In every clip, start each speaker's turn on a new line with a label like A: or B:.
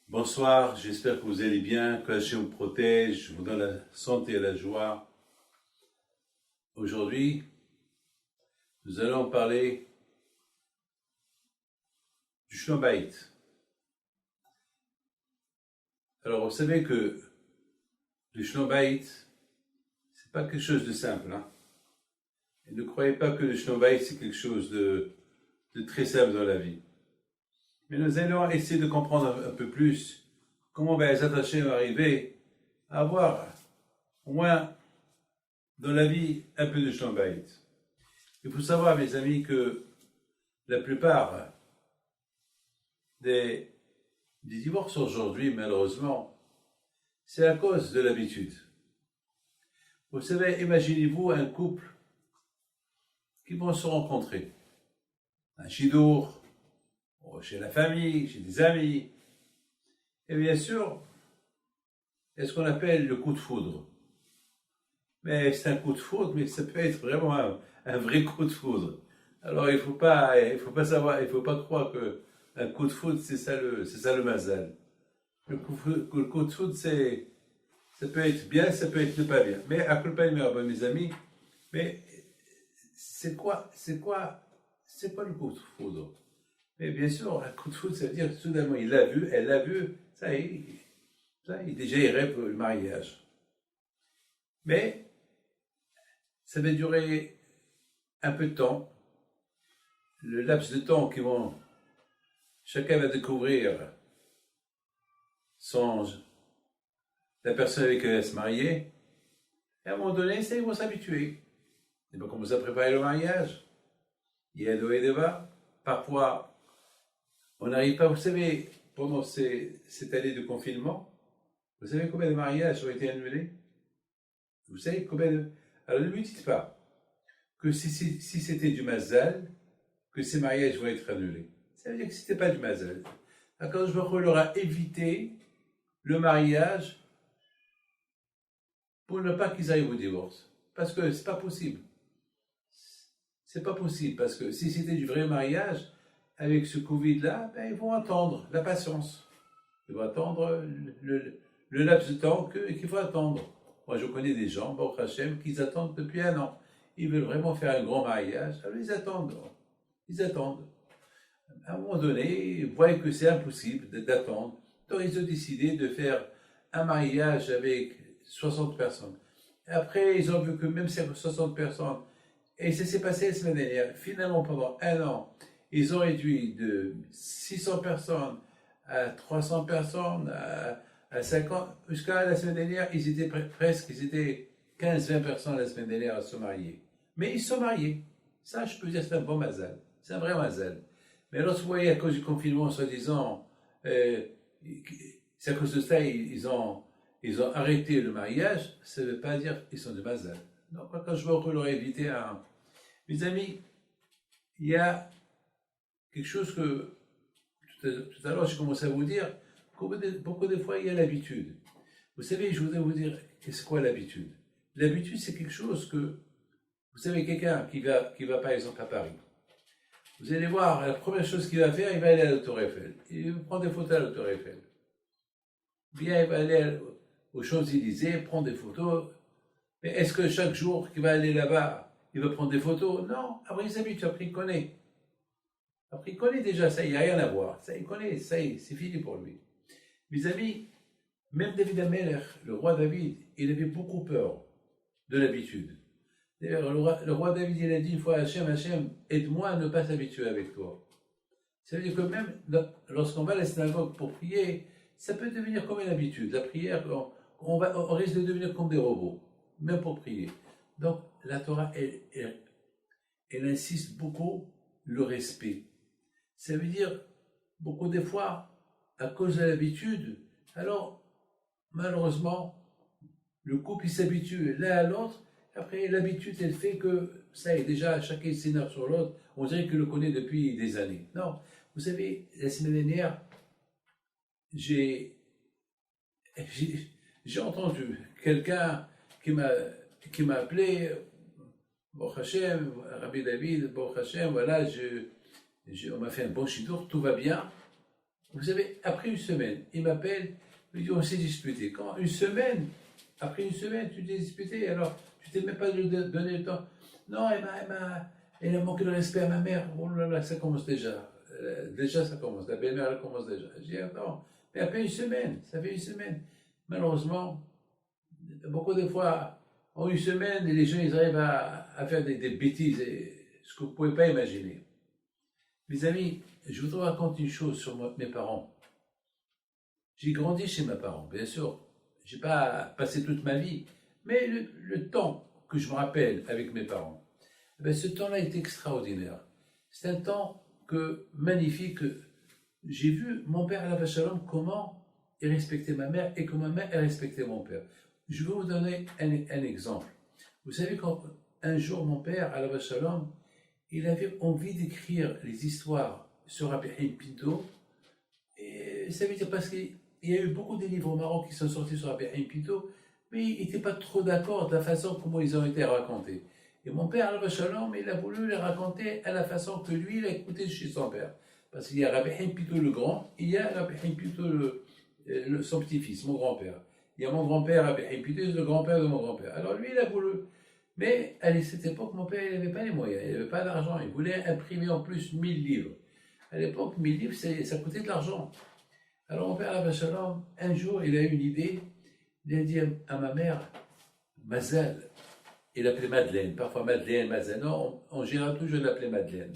A: Bonsoir, j'espère que vous allez bien, que Hachem vous protège, vous donne la santé et la joie. Aujourd'hui, nous allons parler du Shalom Bayit. Alors, vous savez que le Shalom Bayit, c'est pas quelque chose de simple. Et ne croyez pas que le Shalom Bayit, c'est quelque chose de très simple dans la vie. Mais nous allons essayer de comprendre un peu plus comment Be'ezrat Hashem arriver à avoir, au moins dans la vie, un peu de Shalom Bayit. Il faut savoir, mes amis, que la plupart des divorces aujourd'hui, malheureusement, c'est à cause de l'habitude. Vous savez, imaginez-vous un couple qui vont se rencontrer. Un chidour, chez la famille, chez des amis. Et bien sûr, c'est ce qu'on appelle le coup de foudre. Mais c'est un coup de foudre, mais ça peut être vraiment un vrai coup de foudre. Alors il faut pas croire que un coup de foudre, c'est ça le mazal. Le coup de foudre, ça peut être bien, ça peut être pas bien. Mais à culpa mes amis, mais c'est quoi le coup de foudre? Mais bien sûr, un coup de foudre, ça veut dire que soudainement il l'a vu, elle l'a vu, déjà il rêve le mariage. Mais ça va durer un peu de temps, le laps de temps chacun va découvrir la personne avec qui elle va se marier, et à un moment donné, ils vont s'habituer. Ils vont commencer à préparer le mariage. Il y a dos et débat. Parfois, on n'arrive pas, vous savez, pendant cette année de confinement, vous savez combien de mariages ont été annulés? Vous savez combien de... Alors ne me dites pas que si c'était du mazal, que ces mariages vont être annulés. Ça veut dire que ce n'était pas du mazal. Quand je leur a évité le mariage pour ne pas qu'ils arrivent au divorce. Parce que c'est pas possible. C'est pas possible, parce que si c'était du vrai mariage, avec ce Covid-là, ils vont attendre la patience. Ils vont attendre le laps de temps qu'il faut attendre. Moi, je connais des gens, Baruch Hashem, qui attendent depuis 1 an. Ils veulent vraiment faire un grand mariage, alors ils attendent. Ils attendent. À un moment donné, ils voient que c'est impossible d'attendre. Donc, ils ont décidé de faire un mariage avec 60 personnes. Et après, ils ont vu que même ces 60 personnes, et ça s'est passé la semaine dernière, finalement, pendant 1 an, ils ont réduit de 600 personnes à 300 personnes, à 50, jusqu'à la semaine dernière, ils étaient 15-20 personnes la semaine dernière à se marier. Mais ils se sont mariés. Ça, je peux dire, c'est un bon mazal. C'est un vrai mazal. Mais lorsque vous voyez, à cause du confinement, soi-disant, c'est à cause de ça, ils ont arrêté le mariage, ça ne veut pas dire qu'ils sont de mazal. Donc, quand je veux leur éviter mes amis, il y a quelque chose que, tout à l'heure, j'ai commencé à vous dire, beaucoup de fois, il y a l'habitude. Vous savez, je voudrais vous dire, c'est quoi l'habitude? L'habitude, c'est quelque chose que, vous savez, quelqu'un qui va par exemple à Paris, vous allez voir, la première chose qu'il va faire, il va aller à la Tour Eiffel. Il va prendre des photos à la Tour Eiffel. Bien, il va aller aux Champs-Élysées, prendre des photos. Mais est-ce que chaque jour qu'il va aller là-bas, il va prendre des photos? Non, après il s'habitue, après il connaît. Après il connaît déjà, ça, il n'y a rien à voir. Ça, il connaît, ça, c'est fini pour lui. Mes amis, même David Ameller, le roi David, il avait beaucoup peur de l'habitude. D'ailleurs, le roi David, il a dit une fois à Hachem, aide-moi à ne pas s'habituer avec toi. Ça veut dire que même lorsqu'on va à la synagogue pour prier, ça peut devenir comme une habitude. La prière, on risque de devenir comme des robots, même pour prier. Donc, la Torah, elle insiste beaucoup le respect. Ça veut dire, beaucoup des fois, à cause de l'habitude, alors, malheureusement, le couple, il s'habitue l'un à l'autre. Après, l'habitude, elle fait que ça est déjà, chacun s'énerve sur l'autre. On dirait qu'il le connaît depuis des années. Non, vous savez, la semaine dernière, j'ai entendu quelqu'un qui m'a appelé, Baruch Hashem, Rabbi David, Baruch Hashem, voilà, On m'a fait un bon chidour, tout va bien. Vous savez, après une semaine, il m'appelle, il me dit on s'est disputé. Quand une semaine, après une semaine, tu t'es disputé, alors tu t'es même pas donné le temps. Non, elle a manqué de respect à ma mère. Oh là là, ça commence déjà. Déjà, ça commence. La belle-mère, elle commence déjà. Je dis, attends, mais après une semaine, ça fait une semaine. Malheureusement, beaucoup de fois, en une semaine, les gens, ils arrivent à faire des bêtises, ce que vous ne pouvez pas imaginer. Mes amis, je voudrais raconter une chose sur mes parents. J'ai grandi chez mes parents, bien sûr. Je n'ai pas passé toute ma vie, mais le temps que je me rappelle avec mes parents, ben, ce temps-là est extraordinaire. C'est un temps magnifique. J'ai vu mon père, Alav Shalom, comment il respectait ma mère et comment ma mère elle respectait mon père. Je vais vous donner un exemple. Vous savez, un jour, mon père, Alav Shalom, il avait envie d'écrire les histoires sur Rabbi Haim Pinto. Et ça veut dire parce qu'il y a eu beaucoup de livres au Maroc qui sont sortis sur Rabbi Haim Pinto, mais il n'était pas trop d'accord de la façon comment ils ont été racontés. Et mon père, Alav Shalom, il a voulu les raconter à la façon que lui, il a écouté chez son père. Parce qu'il y a Rabbi Haim Pinto le grand, il y a Rabbi Haim Pinto son petit-fils, mon grand-père. Il y a mon grand-père, Rabbi Haim Pinto, le grand-père de mon grand-père. Alors lui, il a voulu. Mais à cette époque, mon père, il n'avait pas les moyens, il n'avait pas d'argent. Il voulait imprimer en plus 1000 livres. À l'époque, 1000 livres, ça coûtait de l'argent. Alors mon père, Alav Shalom, un jour, il a eu une idée. Il a dit à ma mère, Mazal, il l'appelait Madeleine. Parfois Madeleine, Mazal. Non, en général, toujours, il l'appelait Madeleine.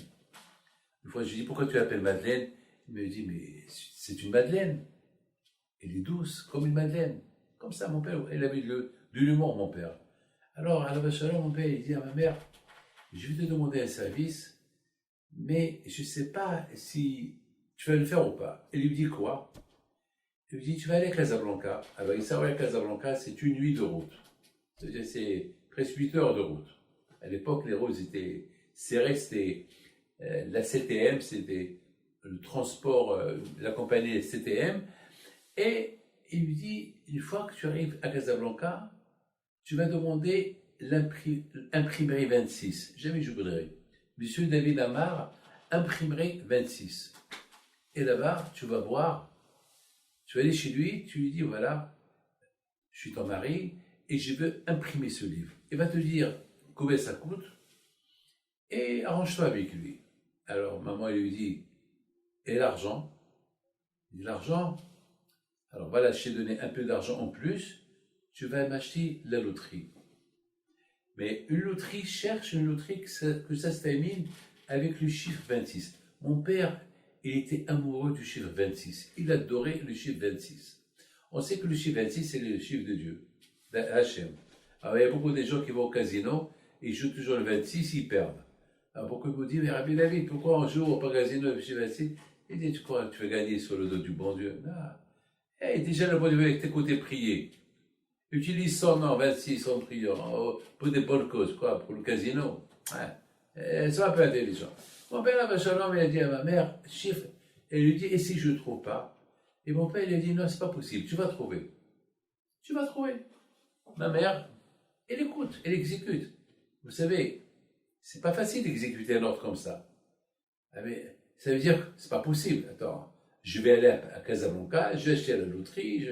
A: Une fois, je lui ai dit, pourquoi tu l'appelles Madeleine? Il me dit, mais c'est une Madeleine. Elle est douce, comme une Madeleine. Comme ça, mon père, il avait de l'humour, mon père. Alors, Alav Shalom, mon père, il dit à ma mère, je vais te demander un service, mais je ne sais pas si tu vas le faire ou pas. Elle lui dit quoi? Elle lui dit, tu vas aller à Casablanca. Alors, il savait à Casablanca, c'est une nuit de route. C'est-à-dire, c'est presque 8 heures de route. À l'époque, les routes étaient serrées, c'était la CTM, c'était le transport, la compagnie CTM. Et il lui dit, une fois que tu arrives à Casablanca, tu vas demander l'imprimerie 26. Jamais j'oublierai. Monsieur David Amar, imprimerie 26. Et là-bas, tu vas voir, tu vas aller chez lui, tu lui dis, voilà, je suis ton mari et je veux imprimer ce livre. Il va te dire combien ça coûte et arrange-toi avec lui. Alors, maman, elle lui dit, et l'argent? Il dit, l'argent? Alors voilà, je t'ai donné un peu d'argent en plus, tu vas m'acheter la loterie. Mais une loterie, cherche une loterie que ça se termine avec le chiffre 26. Mon père, il était amoureux du chiffre 26. Il adorait le chiffre 26. On sait que le chiffre 26, c'est le chiffre de Dieu, d'Hachem. Alors il y a beaucoup de gens qui vont au casino, ils jouent toujours le 26, ils perdent. Alors beaucoup me disent, mais Rabbi David, pourquoi on joue au casino le chiffre 26? Il dit, tu crois que tu vas gagner sur le dos du bon Dieu? Non. Et déjà, le bon Dieu va t'écouter prier. Utilise son nom, 26, en priant, pour des bonnes causes, quoi, pour le casino. Ouais. Elles sont un peu intelligentes. Mon père, Alav Shalom, il a dit à ma mère, chiffre, elle lui dit, et si je ne trouve pas? Et mon père, il a dit, non, c'est pas possible, tu vas trouver. Tu vas trouver. Ma mère, elle écoute, elle exécute. Vous savez, c'est pas facile d'exécuter un ordre comme ça. Mais ça veut dire que c'est pas possible. Attends, je vais aller à Casablanca, je vais acheter la loterie,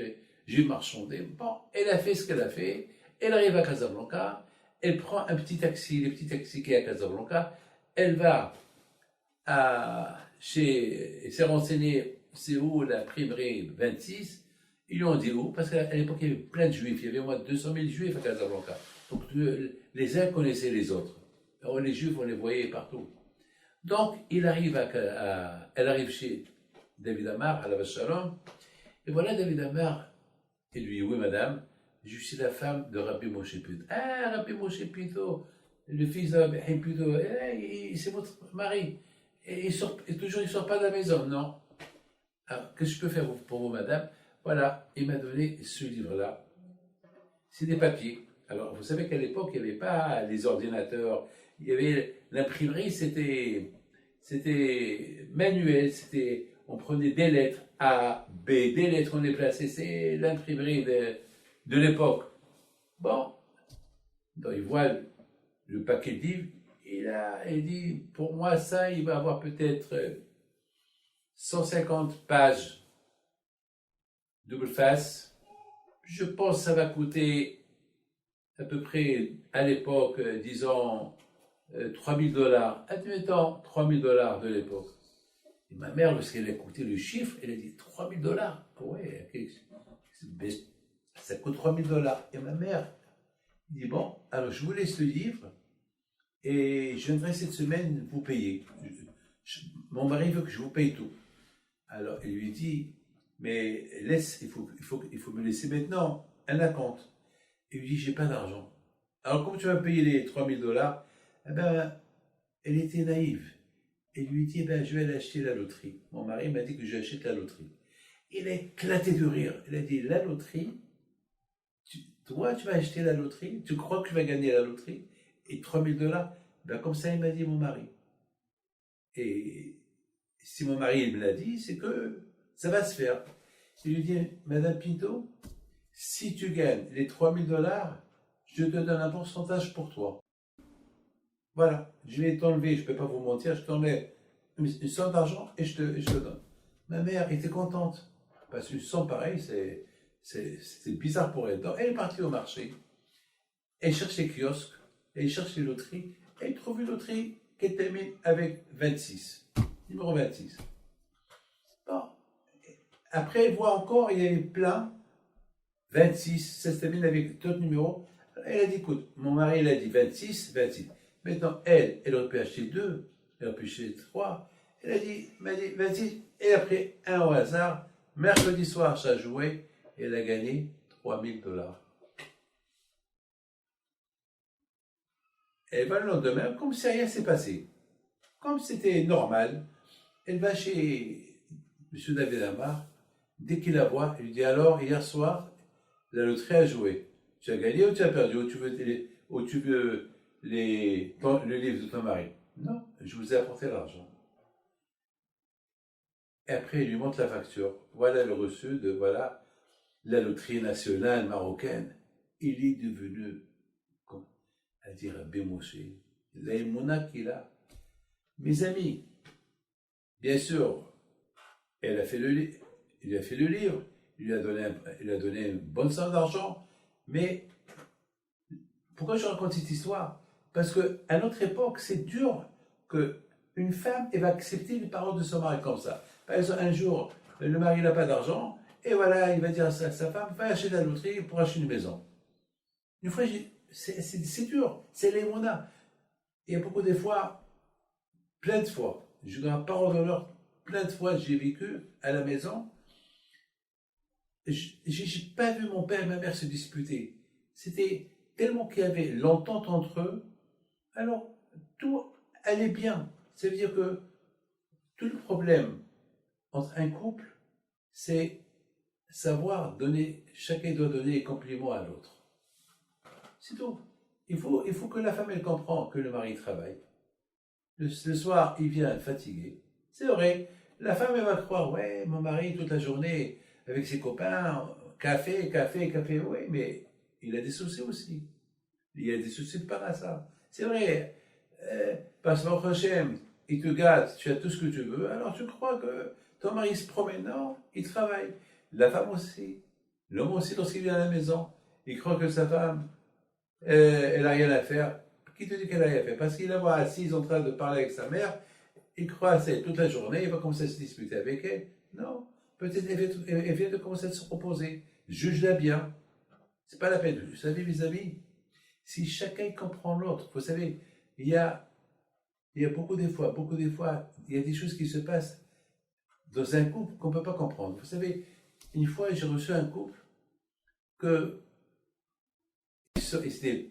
A: je vais marchander. Bon, elle a fait ce qu'elle a fait. Elle arrive à Casablanca, elle prend un petit taxi, les petits taxis qui est à Casablanca. Elle va elle s'est renseignée, c'est où l'imprimerie 26. Ils lui ont dit où, parce qu'à l'époque, il y avait plein de juifs. Il y avait au moins 200 000 juifs à Casablanca. Donc, les uns connaissaient les autres. Alors, les juifs, on les voyait partout. Donc, elle arrive chez David Amar, Alav Shalom. Et voilà David Amar. Et lui, oui, madame, je suis la femme de Rabbi Moshe Pinto. Ah, Rabbi Moshe Pinto, le fils de Rabbi Haim Pinto, c'est votre mari. Et toujours, il ne sort pas de la maison. Non. Alors, qu'est-ce que je peux faire pour vous, madame? Voilà, il m'a donné ce livre-là. C'est des papiers. Alors, vous savez qu'à l'époque, il n'y avait pas les ordinateurs. Il y avait l'imprimerie, c'était manuel. On prenait des lettres A, B, des lettres, on les plaçait. C'est l'imprimerie de l'époque. Bon, donc il voit le paquet de livres, il dit, pour moi, ça, il va avoir peut-être 150 pages double face. Je pense que ça va coûter à peu près, à l'époque, disons, $3000. Admettons, $3000 de l'époque. Et ma mère, lorsqu'elle a écouté le chiffre, elle a dit $3000. Ouais, ça coûte $3000. Et ma mère dit, bon, alors je vous laisse le livre et je viendrai cette semaine vous payer. Mon mari veut que je vous paye tout. Alors, il lui dit, mais laisse, il faut me laisser maintenant un acompte. Il lui dit, j'ai pas d'argent. Alors, comme tu vas payer les $3000, eh ben, elle était naïve. Elle lui dit, eh ben, je vais aller acheter la loterie. Mon mari m'a dit que j'achète la loterie. Il a éclaté de rire. Il a dit, la loterie, toi, tu vas acheter la loterie, tu crois que tu vas gagner la loterie, et $3000, ben, comme ça, il m'a dit mon mari. Et si mon mari il me l'a dit, c'est que ça va se faire. Il lui dit, Madame Pinto, si tu gagnes les $3000, je te donne un pourcentage pour toi. Voilà, je vais t'enlever, je ne peux pas vous mentir, je t'enlève une somme d'argent et je te donne. Ma mère était contente, parce qu'une somme pareille, c'est bizarre pour elle. Donc, elle est partie au marché, elle cherche les kiosques, elle cherche les loteries, et elle trouve une loterie qui termine avec 26, numéro 26. Bon. Après, elle voit encore, il y a plein, 26, ça se termine avec d'autres numéros. Elle a dit, écoute, mon mari, il a dit 26, 26. Maintenant, elle aurait pu acheter 2, elle aurait pu acheter 3. Elle m'a dit 26, et après, un au hasard, mercredi soir, ça a joué, et elle a gagné $3000. Elle va le lendemain, comme si rien s'est passé. Comme c'était normal, elle va chez M. David Amar. Dès qu'il la voit, il lui dit, alors, hier soir, la loterie a joué. Tu as gagné ou tu as perdu? Ou tu veux le livre de ton mari? Non, je vous ai apporté l'argent. Et après, il lui montre la facture. Voilà le reçu de, voilà, la loterie nationale marocaine. Il est devenu, à dire, bémouché. L'aïmouna qu'il a. Mes amis, bien sûr, il a fait le livre, il lui a donné une bonne somme d'argent, mais pourquoi je raconte cette histoire? Parce qu'à notre époque, c'est dur qu'une femme va accepter les paroles de son mari comme ça. Par exemple, un jour, le mari n'a pas d'argent, et voilà, il va dire à sa femme, va acheter la loterie pour acheter une maison. Une fois, c'est dur, c'est les mona. Il y a beaucoup de fois, plein de fois, je donne la parole d'honneur, plein de fois, j'ai vécu à la maison, j'ai pas vu mon père et ma mère se disputer. C'était tellement qu'il y avait l'entente entre eux, alors tout allait bien. Ça veut dire que tout le problème entre un couple, c'est savoir donner, chacun doit donner les compliments à l'autre. C'est tout. Il faut que la femme, elle comprend que le mari travaille. Le soir, il vient fatigué. C'est vrai, la femme, elle va croire, ouais, mon mari, toute la journée, avec ses copains, café, oui, mais il a des soucis aussi. Il y a des soucis de par à ça. C'est vrai, parce que Hachem, il te gâte, tu as tout ce que tu veux, alors tu crois que ton mari se promène, non, il travaille. La femme aussi, l'homme aussi, lorsqu'il vient à la maison, il croit que sa femme, elle n'a rien à faire. Qui te dit qu'elle n'a rien à faire? Parce qu'il la voit assise en train de parler avec sa mère, il croit à c'est toute la journée, il va commencer à se disputer avec elle. Non, peut-être elle vient de commencer à se reposer. Juge-la bien. C'est pas la peine. Vous savez, mes amis, si chacun comprend l'autre, vous savez, il y a beaucoup des fois, il y a des choses qui se passent dans un couple qu'on ne peut pas comprendre. Vous savez, une fois, j'ai reçu un couple que c'était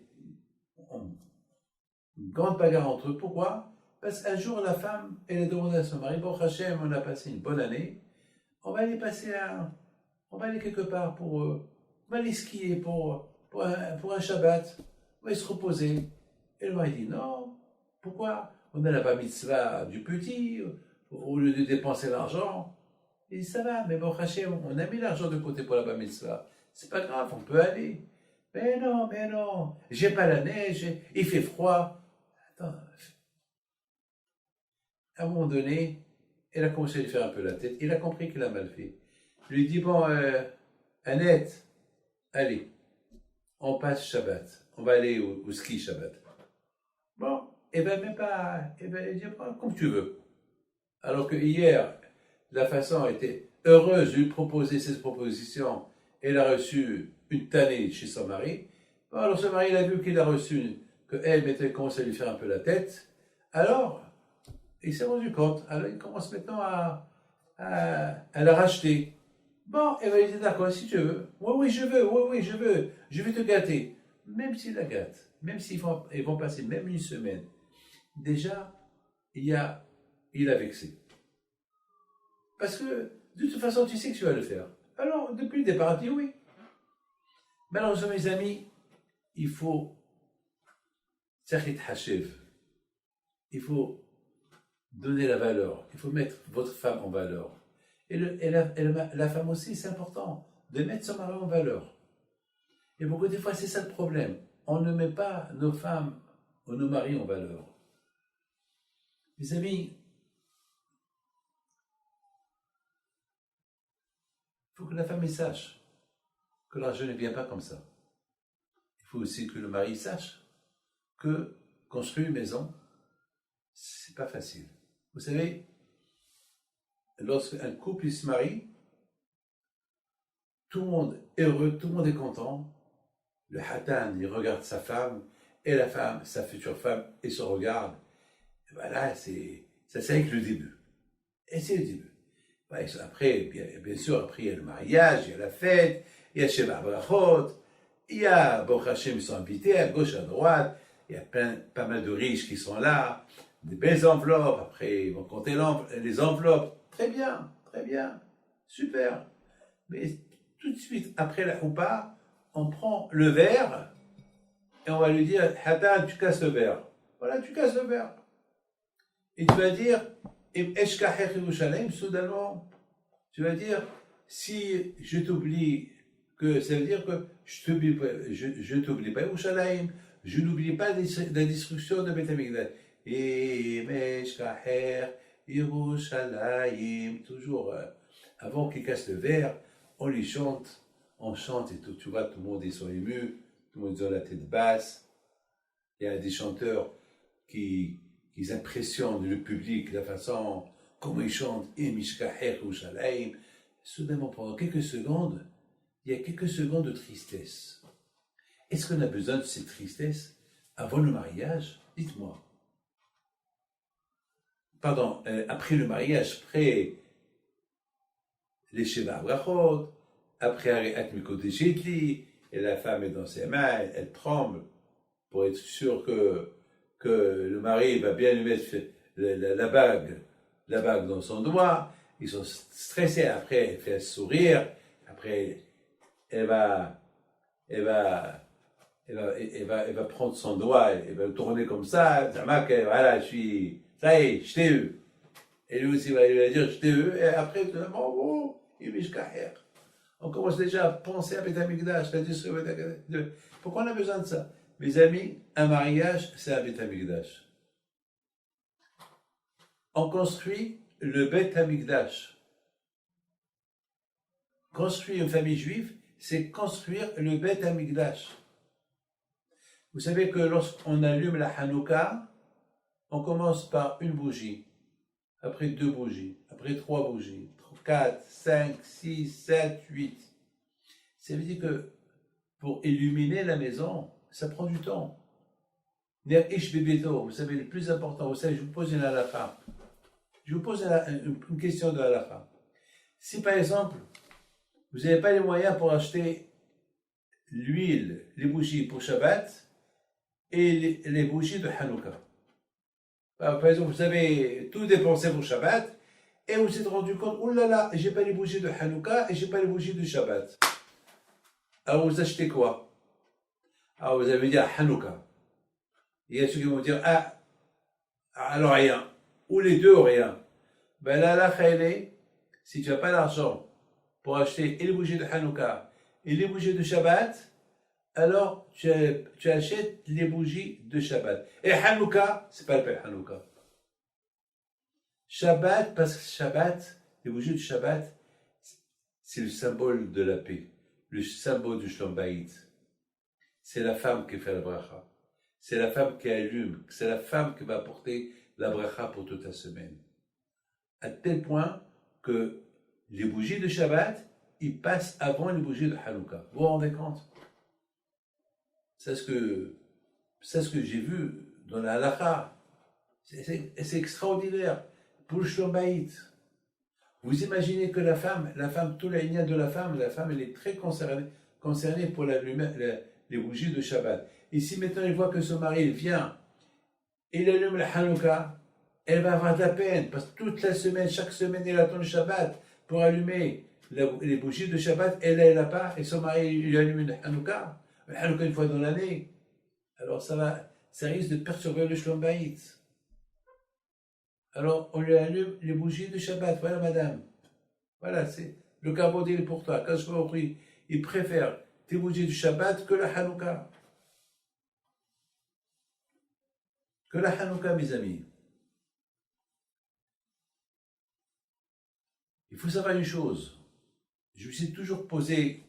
A: une grande bagarre entre eux. Pourquoi? Parce qu'un jour, la femme, elle a demandé à son mari, bon, Hachem, on a passé une bonne année, on va aller quelque part on va aller skier pour un Shabbat, on va se reposer. Et le mari dit, non, pourquoi? On a la bar mitzvah du petit, au lieu de dépenser l'argent. Il dit, ça va, mais bon, Hachem, on a mis l'argent de côté pour la bar mitzvah. C'est pas grave, on peut aller. Mais non, j'ai pas la neige, il fait froid. Attends, à un moment donné, elle a commencé à lui faire un peu la tête. Il a compris qu'il a mal fait. Je lui dit, bon, Annette, allez, on passe Shabbat. On va aller au ski Shabbat. Bon, et ben même pas, et ben il dit, bon, comme tu veux. Alors que hier, la façon était heureuse de lui proposer cette proposition. Elle a reçu une tannée chez son mari. Bon, alors son mari, il a vu qu'il a reçu, qu'elle commençait à lui faire un peu la tête. Alors, il s'est rendu compte. Alors, il commence maintenant à la racheter. Bon, et bien, il dit, d'accord, si tu veux. Oui, oui, je veux, oui, oui, je veux. Je vais te gâter. Même s'il la gâte, même s'ils vont passer même une semaine, déjà, il a vexé. Parce que, de toute façon, tu sais que tu vas le faire. Alors, depuis le départ, il dit oui. Malheureusement, mes amis, il faut il faut donner la valeur. Il faut mettre votre femme en valeur. Et la femme aussi, c'est important de mettre son mari en valeur. Et beaucoup de fois, c'est ça le problème. On ne met pas nos femmes ou nos maris en valeur. Mes amis, il faut que la femme sache que l'argent ne vient pas comme ça. Il faut aussi que le mari sache que construire une maison, c'est pas facile. Vous savez, lorsqu'un couple se marie, tout le monde est heureux, tout le monde est content. Le hatan, il regarde sa femme, et la femme, sa future femme, et se regarde. Et voilà, ça c'est que le début. Et c'est le début. Après, bien sûr, après il y a le mariage, il y a la fête, il y a Sheva Brachot, il y a Baruch Hashem, ils sont invités à gauche, à droite, il y a pas mal de riches qui sont là, des belles enveloppes, après ils vont compter les enveloppes. Très bien, super. Mais tout de suite, après la choupa, on prend le verre et on va lui dire, Hatan, tu casses le verre. Voilà, tu casses le verre. Et tu vas dire, soudainement, tu vas dire, si je t'oublie, que ça veut dire que je t'oublie pas Yerushalayim, je n'oublie pas la destruction de Beth Amikdash. Et Meshkaher Yerushalayim, toujours avant qu'il casse le verre, on lui chante, on chante et tout, tu vois, tout le monde est sont émus, tout le monde a la tête basse. Il y a des chanteurs qui impressionnent le public, la façon comment ils chantent, et Mishkaher Yerushalayim. Soudainement, pendant quelques secondes, il y a quelques secondes de tristesse. Est-ce qu'on a besoin de cette tristesse avant le mariage? Dites-moi. Pardon, après le mariage, après les Sheva Brachot, après Ariat Mikodeshitli, et la femme est dans ses mains, elle tremble pour être sûre que le mari va bien lui mettre la bague dans son doigt. Ils sont stressés. Après, elle fait un sourire. Après, elle va prendre son doigt, elle va le tourner comme ça. Voilà, ça y est, je t'ai eu. Et lui aussi, il va dire, je t'ai eu. Et après, finalement, oh, il mishkaher. On commence déjà à penser à Beth Amikdash, la destruction de Beth Amikdash. Pourquoi on a besoin de ça? Mes amis, un mariage, c'est un Beth Amikdash. On construit le Beth Amikdash. Construire une famille juive, c'est construire le Beth Amikdash. Vous savez que lorsqu'on allume la Hanouka, on commence par une bougie, après 2 bougies, après 3 bougies, 4, 5, 6, 7, 8. Ça veut dire que pour illuminer la maison, ça prend du temps. Vous savez, le plus important, vous savez, je vous pose une halakha. Je vous pose une question de halakha. Si par exemple, vous n'avez pas les moyens pour acheter l'huile, les bougies pour Shabbat et les bougies de Hanouka. Par exemple, vous avez tout dépensé pour Shabbat et vous vous êtes rendu compte, oh là là, j'ai pas les bougies de Hanouka et j'ai pas les bougies de Shabbat. Alors vous achetez quoi? Alors vous allez dire Hanouka. Il y a ceux qui vont dire, alors rien. Ou les deux, rien. Ben là, la khayli, si tu n'as pas l'argent pour acheter et les bougies de Hanouka et les bougies de Shabbat, alors tu achètes les bougies de Shabbat. Et Hanouka, c'est pas le père Hanouka. Shabbat, parce que Shabbat, les bougies de Shabbat, c'est le symbole de la paix, le symbole du Shalom Bayit. C'est la femme qui fait la bracha. C'est la femme qui allume. C'est la femme qui va apporter la bracha pour toute la semaine. À tel point que les bougies de Shabbat, ils passent avant les bougies de Hanouka. Vous vous rendez compte? C'est ce que j'ai vu dans la halakha. C'est extraordinaire. Pour le Shalom Bayit. Vous imaginez que la femme, tout la lignée de la femme, elle est très concernée pour les bougies de Shabbat. Et si maintenant elle voit que son mari vient, il allume la Hanouka, elle va avoir de la peine, parce que toute la semaine, chaque semaine, elle attend le Shabbat pour allumer les bougies de Shabbat, elle n'a pas, et son mari lui allume la Hanouka une fois dans l'année. Alors ça risque de perturber le Shalom Bayit. Alors, on lui allume les bougies de Shabbat. Voilà, madame. Voilà, c'est le caveau, il est pour toi. Quand je vois il préfère tes bougies du Shabbat que la Hanouka. Que la Hanouka, mes amis. Il faut savoir une chose. Je me suis toujours posé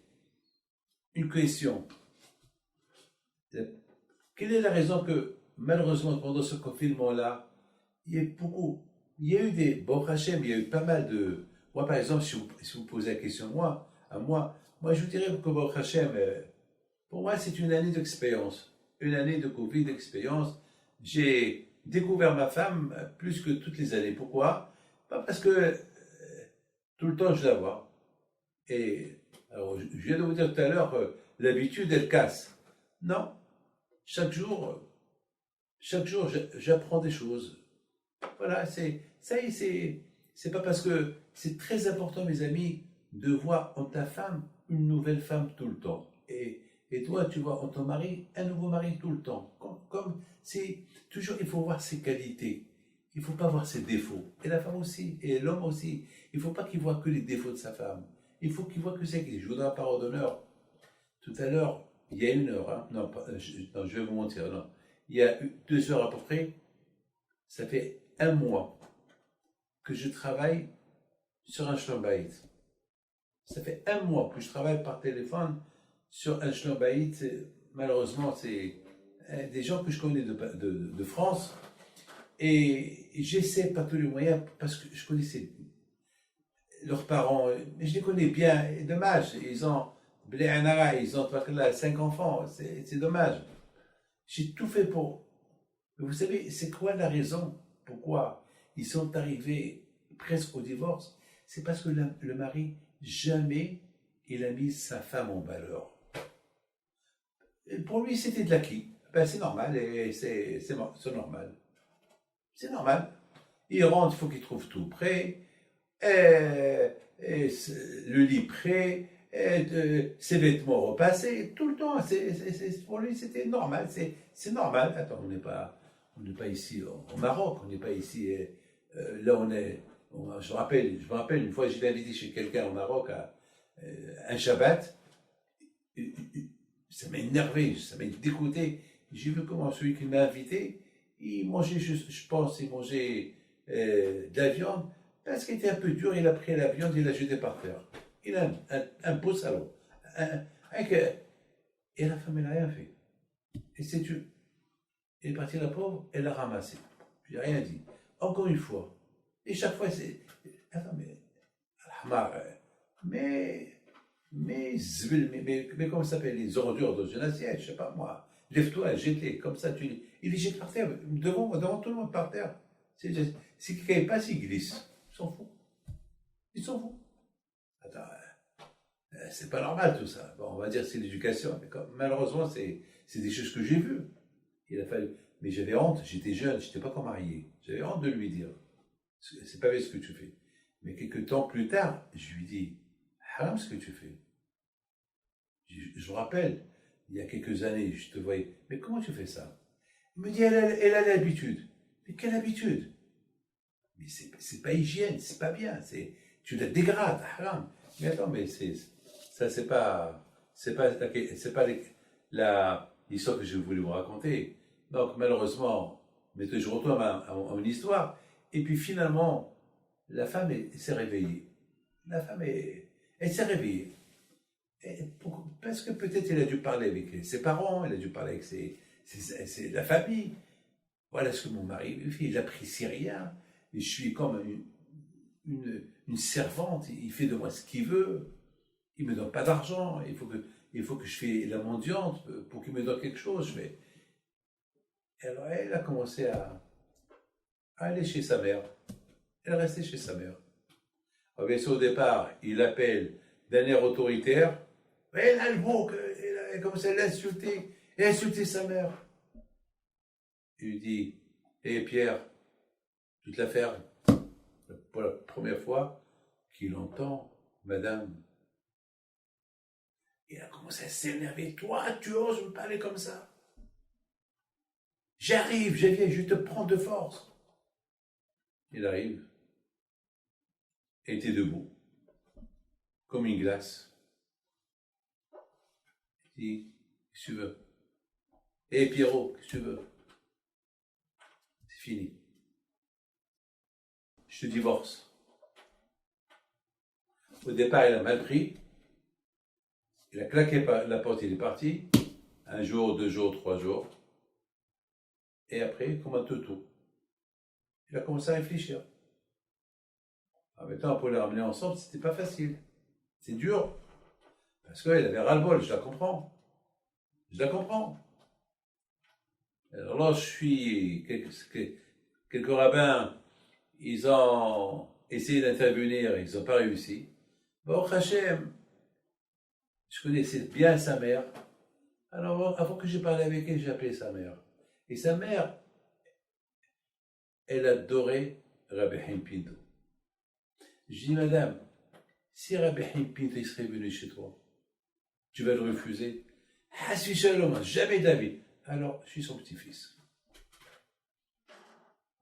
A: une question. Quelle est la raison que, malheureusement, pendant ce confinement-là, il y a eu des, bon Hachem, il y a eu pas mal de, moi par exemple, si vous posez la question à moi, je vous dirais que bon Hachem, pour moi c'est une année d'expérience, une année de Covid d'expérience. J'ai découvert ma femme plus que toutes les années. Pourquoi? Pas parce que tout le temps je la vois. Et alors, je viens de vous dire tout à l'heure, l'habitude elle casse. Non, chaque jour j'apprends des choses. Voilà, c'est pas parce que c'est très important, mes amis, de voir en ta femme une nouvelle femme tout le temps. Et toi, tu vois en ton mari un nouveau mari tout le temps. Comme c'est toujours, il faut voir ses qualités. Il ne faut pas voir ses défauts. Et la femme aussi, et l'homme aussi. Il ne faut pas qu'il voit que les défauts de sa femme. Il faut qu'il voit que c'est qu'il. Je vous donne la parole d'honneur. Tout à l'heure, il y a 1 heure, hein, non, je vais vous mentir, non. Il y a 2 heures à peu près, ça fait 1 mois que je travaille sur un Shalom Bayit. Ça fait 1 mois que je travaille par téléphone sur un Shalom Bayit. Malheureusement, c'est des gens que je connais de France. Et j'essaie par tous les moyens, parce que je connaissais leurs parents, mais je les connais bien. Et dommage, ils ont 5 enfants. C'est dommage. J'ai tout fait pour. Vous savez, c'est quoi la raison pourquoi ils sont arrivés presque au divorce? C'est parce que le mari, jamais il a mis sa femme en valeur. Et pour lui, c'était de l'acquis. Ben, c'est normal, et c'est normal. C'est normal. Il rentre, il faut qu'il trouve tout prêt, et le lit prêt, ses vêtements repassés, tout le temps. Pour lui, c'était normal. C'est normal. Attends, on n'est pas ici au Maroc, on n'est pas ici. Là, je me rappelle, une fois, j'étais invité chez quelqu'un au Maroc à un Shabbat. Ça m'a énervé, ça m'a dégoûté. J'ai vu comment celui qui m'a invité, il mangeait, je pense, il mangeait de la viande, parce qu'il était un peu dur, il a pris la viande, il l'a jetée par terre. Il a un beau salaud. Et la femme, elle n'a rien fait. Et c'est Dieu. Elle est partie, la pauvre, elle l'a ramassé. Je n'ai rien dit. Encore une fois. Et chaque fois, c'est. Attends, mais comment ça s'appelle? Les ordures dans une assiette, je ne sais pas moi. Lève-toi, jette-les, comme ça, il les jette par terre, devant tout le monde par terre. Si quelqu'un passe, il glisse. Ils s'en foutent. Ils s'en foutent. Attends, c'est pas normal tout ça. Bon, on va dire que c'est l'éducation. Mais malheureusement, c'est des choses que j'ai vues. Il a fallu. Mais j'avais honte, j'étais jeune, je n'étais pas encore marié. J'avais honte de lui dire. C'est pas bien ce que tu fais. Mais quelques temps plus tard, je lui dis, haram ce que tu fais. Je me rappelle, il y a quelques années, je te voyais, mais comment tu fais ça? Il me dit, elle a l'habitude. Mais quelle habitude? Mais c'est pas hygiène, c'est pas bien, tu la dégrades, haram. Mais attends, mais ça c'est pas l'histoire que je voulais vous raconter. Donc, malheureusement, mais je retourne à mon histoire. Et puis finalement, la femme s'est réveillée. La femme, elle s'est réveillée. Parce que peut-être elle a dû parler avec ses parents, elle a dû parler avec la famille. Voilà ce que mon mari me fait. Il n'apprécie rien. Et je suis comme une servante. Il fait de moi ce qu'il veut. Il ne me donne pas d'argent. Il faut que je fasse la mendiante pour qu'il me donne quelque chose. Alors elle a commencé à aller chez sa mère. Elle est restée chez sa mère. Bien sûr, au départ, il appelle d'un air autoritaire. Elle a le mot, elle a commencé à l'insulter, et à insulter sa mère. Il lui dit, hé Pierre, toute l'affaire, pour la première fois qu'il entend Madame. Il a commencé à s'énerver. Toi, tu oses me parler comme ça? J'arrive, je viens, je te prends de force. Il arrive. Elle était debout, comme une glace. Il dit, qu'est-ce que tu veux? Hé Pierrot, qu'est-ce que tu veux? C'est fini. Je te divorce. Au départ, il a mal pris. Il a claqué la porte, il est parti. 1 jour, 2 jours, 3 jours. Et après, comme un toutou, il a commencé à réfléchir. En même temps, pour les ramener ensemble, c'était pas facile. C'est dur. Parce qu'elle avait ras-le-bol, je la comprends. Je la comprends. Alors là, quelques rabbins, ils ont essayé d'intervenir, ils n'ont pas réussi. Bon, Hachem, je connaissais bien sa mère. Alors, avant que j'ai parlé avec elle, j'ai appelé sa mère. Et sa mère, elle adorait Rabbi Haim Pinto. Je dis, madame, si Rabbi Haim Pinto il serait venu chez toi, tu vas le refuser? Ah, je suis seul homme, jamais de la vie. Alors, je suis son petit-fils.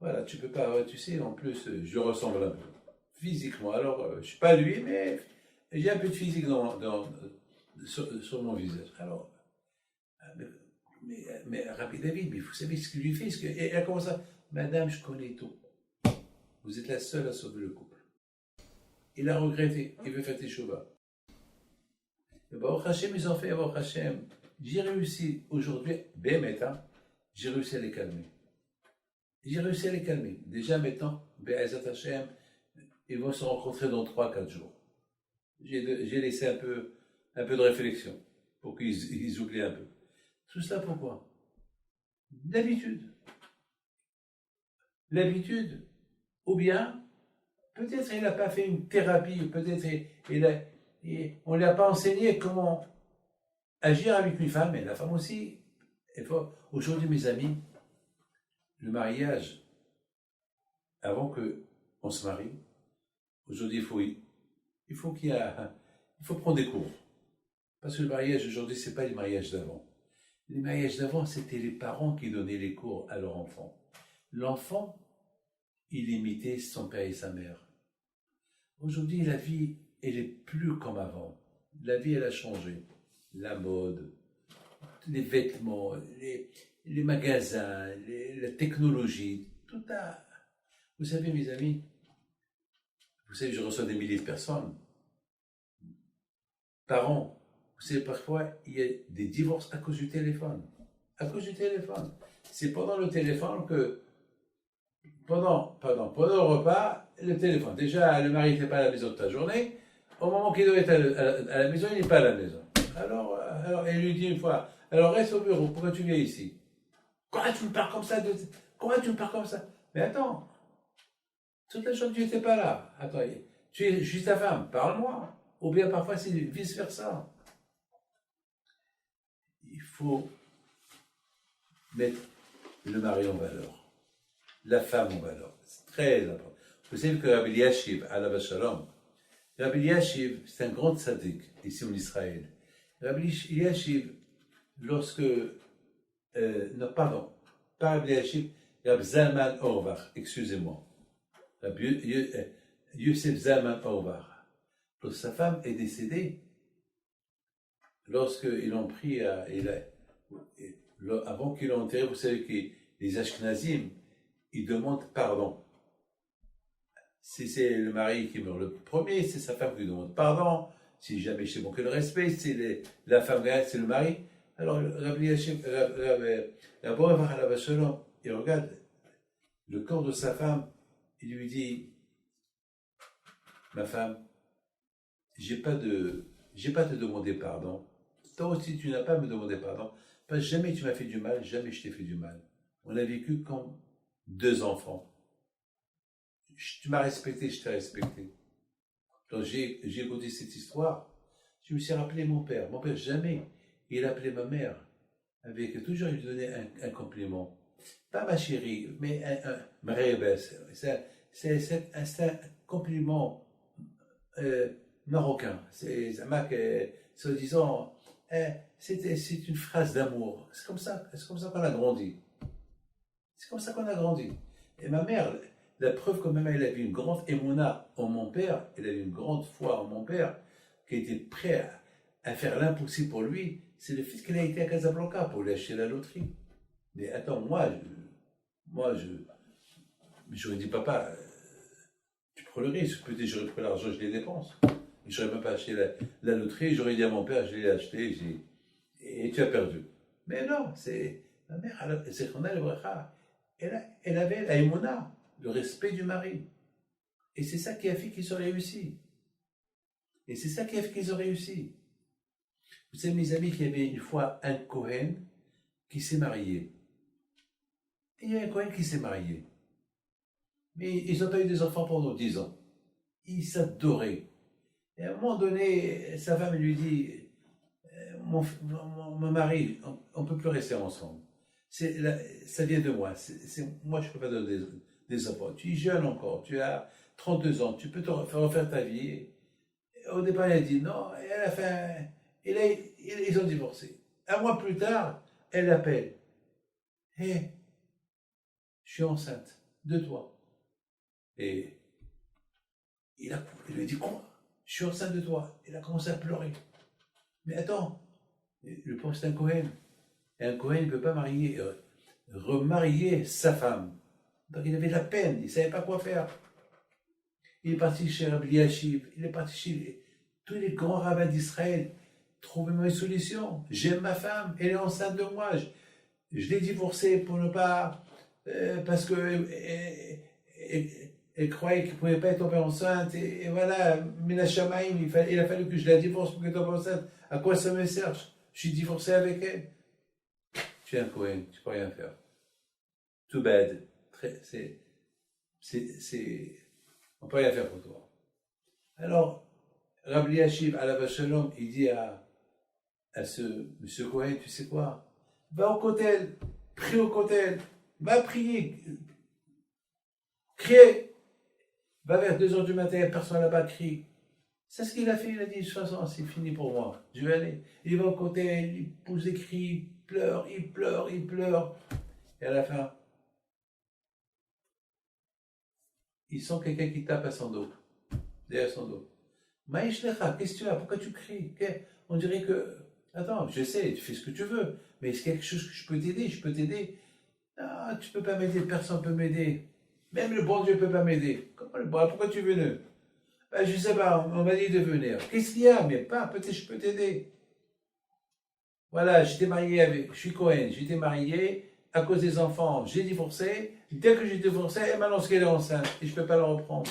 A: Voilà, tu peux pas, tu sais, en plus, je ressemble un peu, physiquement. Alors, je ne suis pas lui, mais j'ai un peu de physique sur mon visage. Alors, mais Rabbi David, mais vous savez ce qu'il lui fait? Et elle commence à, madame, je connais tout. Vous êtes la seule à sauver le couple. Il a regretté, il veut faire teshuva. Baruch Hashem, ils ont fait, Baruch Hashem. J'ai réussi aujourd'hui, j'ai réussi à les calmer. J'ai réussi à les calmer. Déjà maintenant, Be'ezat Hashem, ils vont se rencontrer dans 3-4 jours. J'ai laissé un peu de réflexion pour qu'ils oublient un peu. Tout cela pourquoi? L'habitude. L'habitude. Ou bien, peut-être il n'a pas fait une thérapie, peut-être on ne lui a pas enseigné comment agir avec une femme, et la femme aussi. Aujourd'hui, mes amis, le mariage, avant qu'on se marie, aujourd'hui, il faut prendre des cours. Parce que le mariage aujourd'hui, ce n'est pas les mariages d'avant. Les mariages d'avant, c'était les parents qui donnaient les cours à leur enfant. L'enfant, il imitait son père et sa mère. Aujourd'hui, la vie, elle est plus comme avant. La vie, elle a changé. La mode, les vêtements, les magasins, la technologie, tout a... Vous savez, mes amis, vous savez, je reçois des milliers de personnes par an. Vous savez, parfois, il y a des divorces à cause du téléphone. À cause du téléphone. C'est pendant le téléphone que... Pendant le repas, le téléphone. Déjà, le mari n'était pas à la maison toute la journée. Au moment qu'il doit être à la maison, il n'est pas à la maison. Alors, elle lui dit une fois, alors reste au bureau, pourquoi tu viens ici? Comment tu me parles comme ça? Comment tu me parles comme ça? Mais attends, toute la journée tu n'étais pas là. Attends, je suis ta femme, parle-moi. Ou bien parfois c'est vice-versa. Il faut mettre le mari en valeur, la femme en valeur. C'est très important. Vous savez que Rabbi Eliashiv, alav shalom, Rabbi Eliashiv, c'est un grand tzaddik ici en Israël. Rabbi Eliashiv, non, pardon, pas Rabbi Eliashiv, Rabbi Zalman Auerbach, excusez-moi. Rabbi Yosef Zalman Auerbach. Lorsque sa femme est décédée, lorsqu'ils l'ont pris, Avant qu'il l'enterre, vous savez que les Ashkenazim, ils demandent pardon. Si c'est le mari qui meurt le premier, c'est sa femme qui lui demande pardon. Si jamais c'est bon que le respect, c'est la femme, c'est le mari. Alors, Rabbi Yashem, il regarde le corps de sa femme, il lui dit, ma femme, j'ai pas te demander pardon. Toi aussi, tu n'as pas à me demander pardon. Parce que jamais tu m'as fait du mal, jamais je t'ai fait du mal. On a vécu comme deux enfants. Tu m'as respecté, je t'ai respecté. Quand j'ai écouté cette histoire, je me suis rappelé mon père. Mon père, jamais, il appelait ma mère. Avec toujours, il lui donnait un compliment. Pas ma chérie, mais ma rêve. C'est un compliment marocain. C'est un mec, soi-disant, c'est une phrase d'amour. C'est comme ça qu'on a grandi. C'est comme ça qu'on a grandi. Et ma mère, la preuve que même elle avait une grande émouna en mon père, elle avait une grande foi en mon père, qui était prêt à faire l'impossible pour lui, c'est le fait qu'elle a été à Casablanca pour lui acheter la loterie. Mais attends, j'aurais dit, papa, tu prends le risque, peut-être j'aurais pris l'argent, je les dépense. Je n'aurais même pas acheté la loterie, j'aurais dit à mon père, je l'ai acheté, et tu as perdu. Mais non, c'est ma mère, c'est qu'on a le bracha. Elle avait la émona, le respect du mari. Et c'est ça qui a fait qu'ils ont réussi. Et c'est ça qui a fait qu'ils ont réussi. Vous savez, mes amis, qu'il y avait une fois un Cohen qui s'est marié. Et il y a un Cohen qui s'est marié. Mais ils n'ont pas eu des enfants pendant 10 ans. Ils s'adoraient. Et à un moment donné, sa femme lui dit, mon mari, on ne peut plus rester ensemble. Ça vient de moi. Moi, je ne peux pas donner des enfants. Tu es jeune encore, tu as 32 ans, tu peux te refaire ta vie. Et au départ, elle a dit non, et à la fin, ils ont divorcé. Un mois plus tard, elle l'appelle. Hé, je suis enceinte de toi. Et il lui a dit quoi? Je suis enceinte de toi. Il a commencé à pleurer. Mais attends, le pauvre c'est un Cohen. Et un Cohen ne peut pas remarier sa femme. Donc il avait de la peine, il ne savait pas quoi faire. Il est parti chez Rabbi Yashiv, il est parti chez tous les grands rabbins d'Israël. Trouvez-moi une solution. J'aime ma femme, elle est enceinte de moi. Je l'ai divorcée pour ne pas. Parce que. Elle croyait qu'elle ne pouvait pas tomber enceinte. Et voilà, mais la Shamaïm, il a fallu que je la divorce pour qu'elle tombe enceinte. À quoi ça me sert? Je suis divorcé avec elle. Tu es un Cohen, tu ne peux rien faire. Too bad. On ne peut rien faire pour toi. Alors, Rabbi Yashiv, à Shalom, il dit à ce monsieur Cohen, tu sais quoi? Va au kotel, prie au kotel, va prier, crier. Va vers 2 heures du matin, personne là-bas crie. C'est ce qu'il a fait, il a dit, de toute façon, c'est fini pour moi, je vais aller. Il va au kotel, il pousse des cris, il pleure. Et à la fin, il sent quelqu'un qui tape à son dos, derrière son dos. Maïshlecha, qu'est-ce que tu as? Pourquoi tu cries? On dirait que, attends, je sais, tu fais ce que tu veux, mais est-ce quelque chose que je peux t'aider? Je peux t'aider. Ah, tu peux pas m'aider, personne ne peut m'aider. Même le bon Dieu ne peut pas m'aider. Pourquoi tu es venu? Ben, je ne sais pas, on m'a dit de venir. Qu'est-ce qu'il y a? Mais pas, peut-être je peux t'aider. Voilà, j'étais marié je suis Cohen, j'étais marié à cause des enfants, j'ai divorcé. Dès que j'ai divorcé, elle m'annonce qu'elle est enceinte et je ne peux pas la reprendre.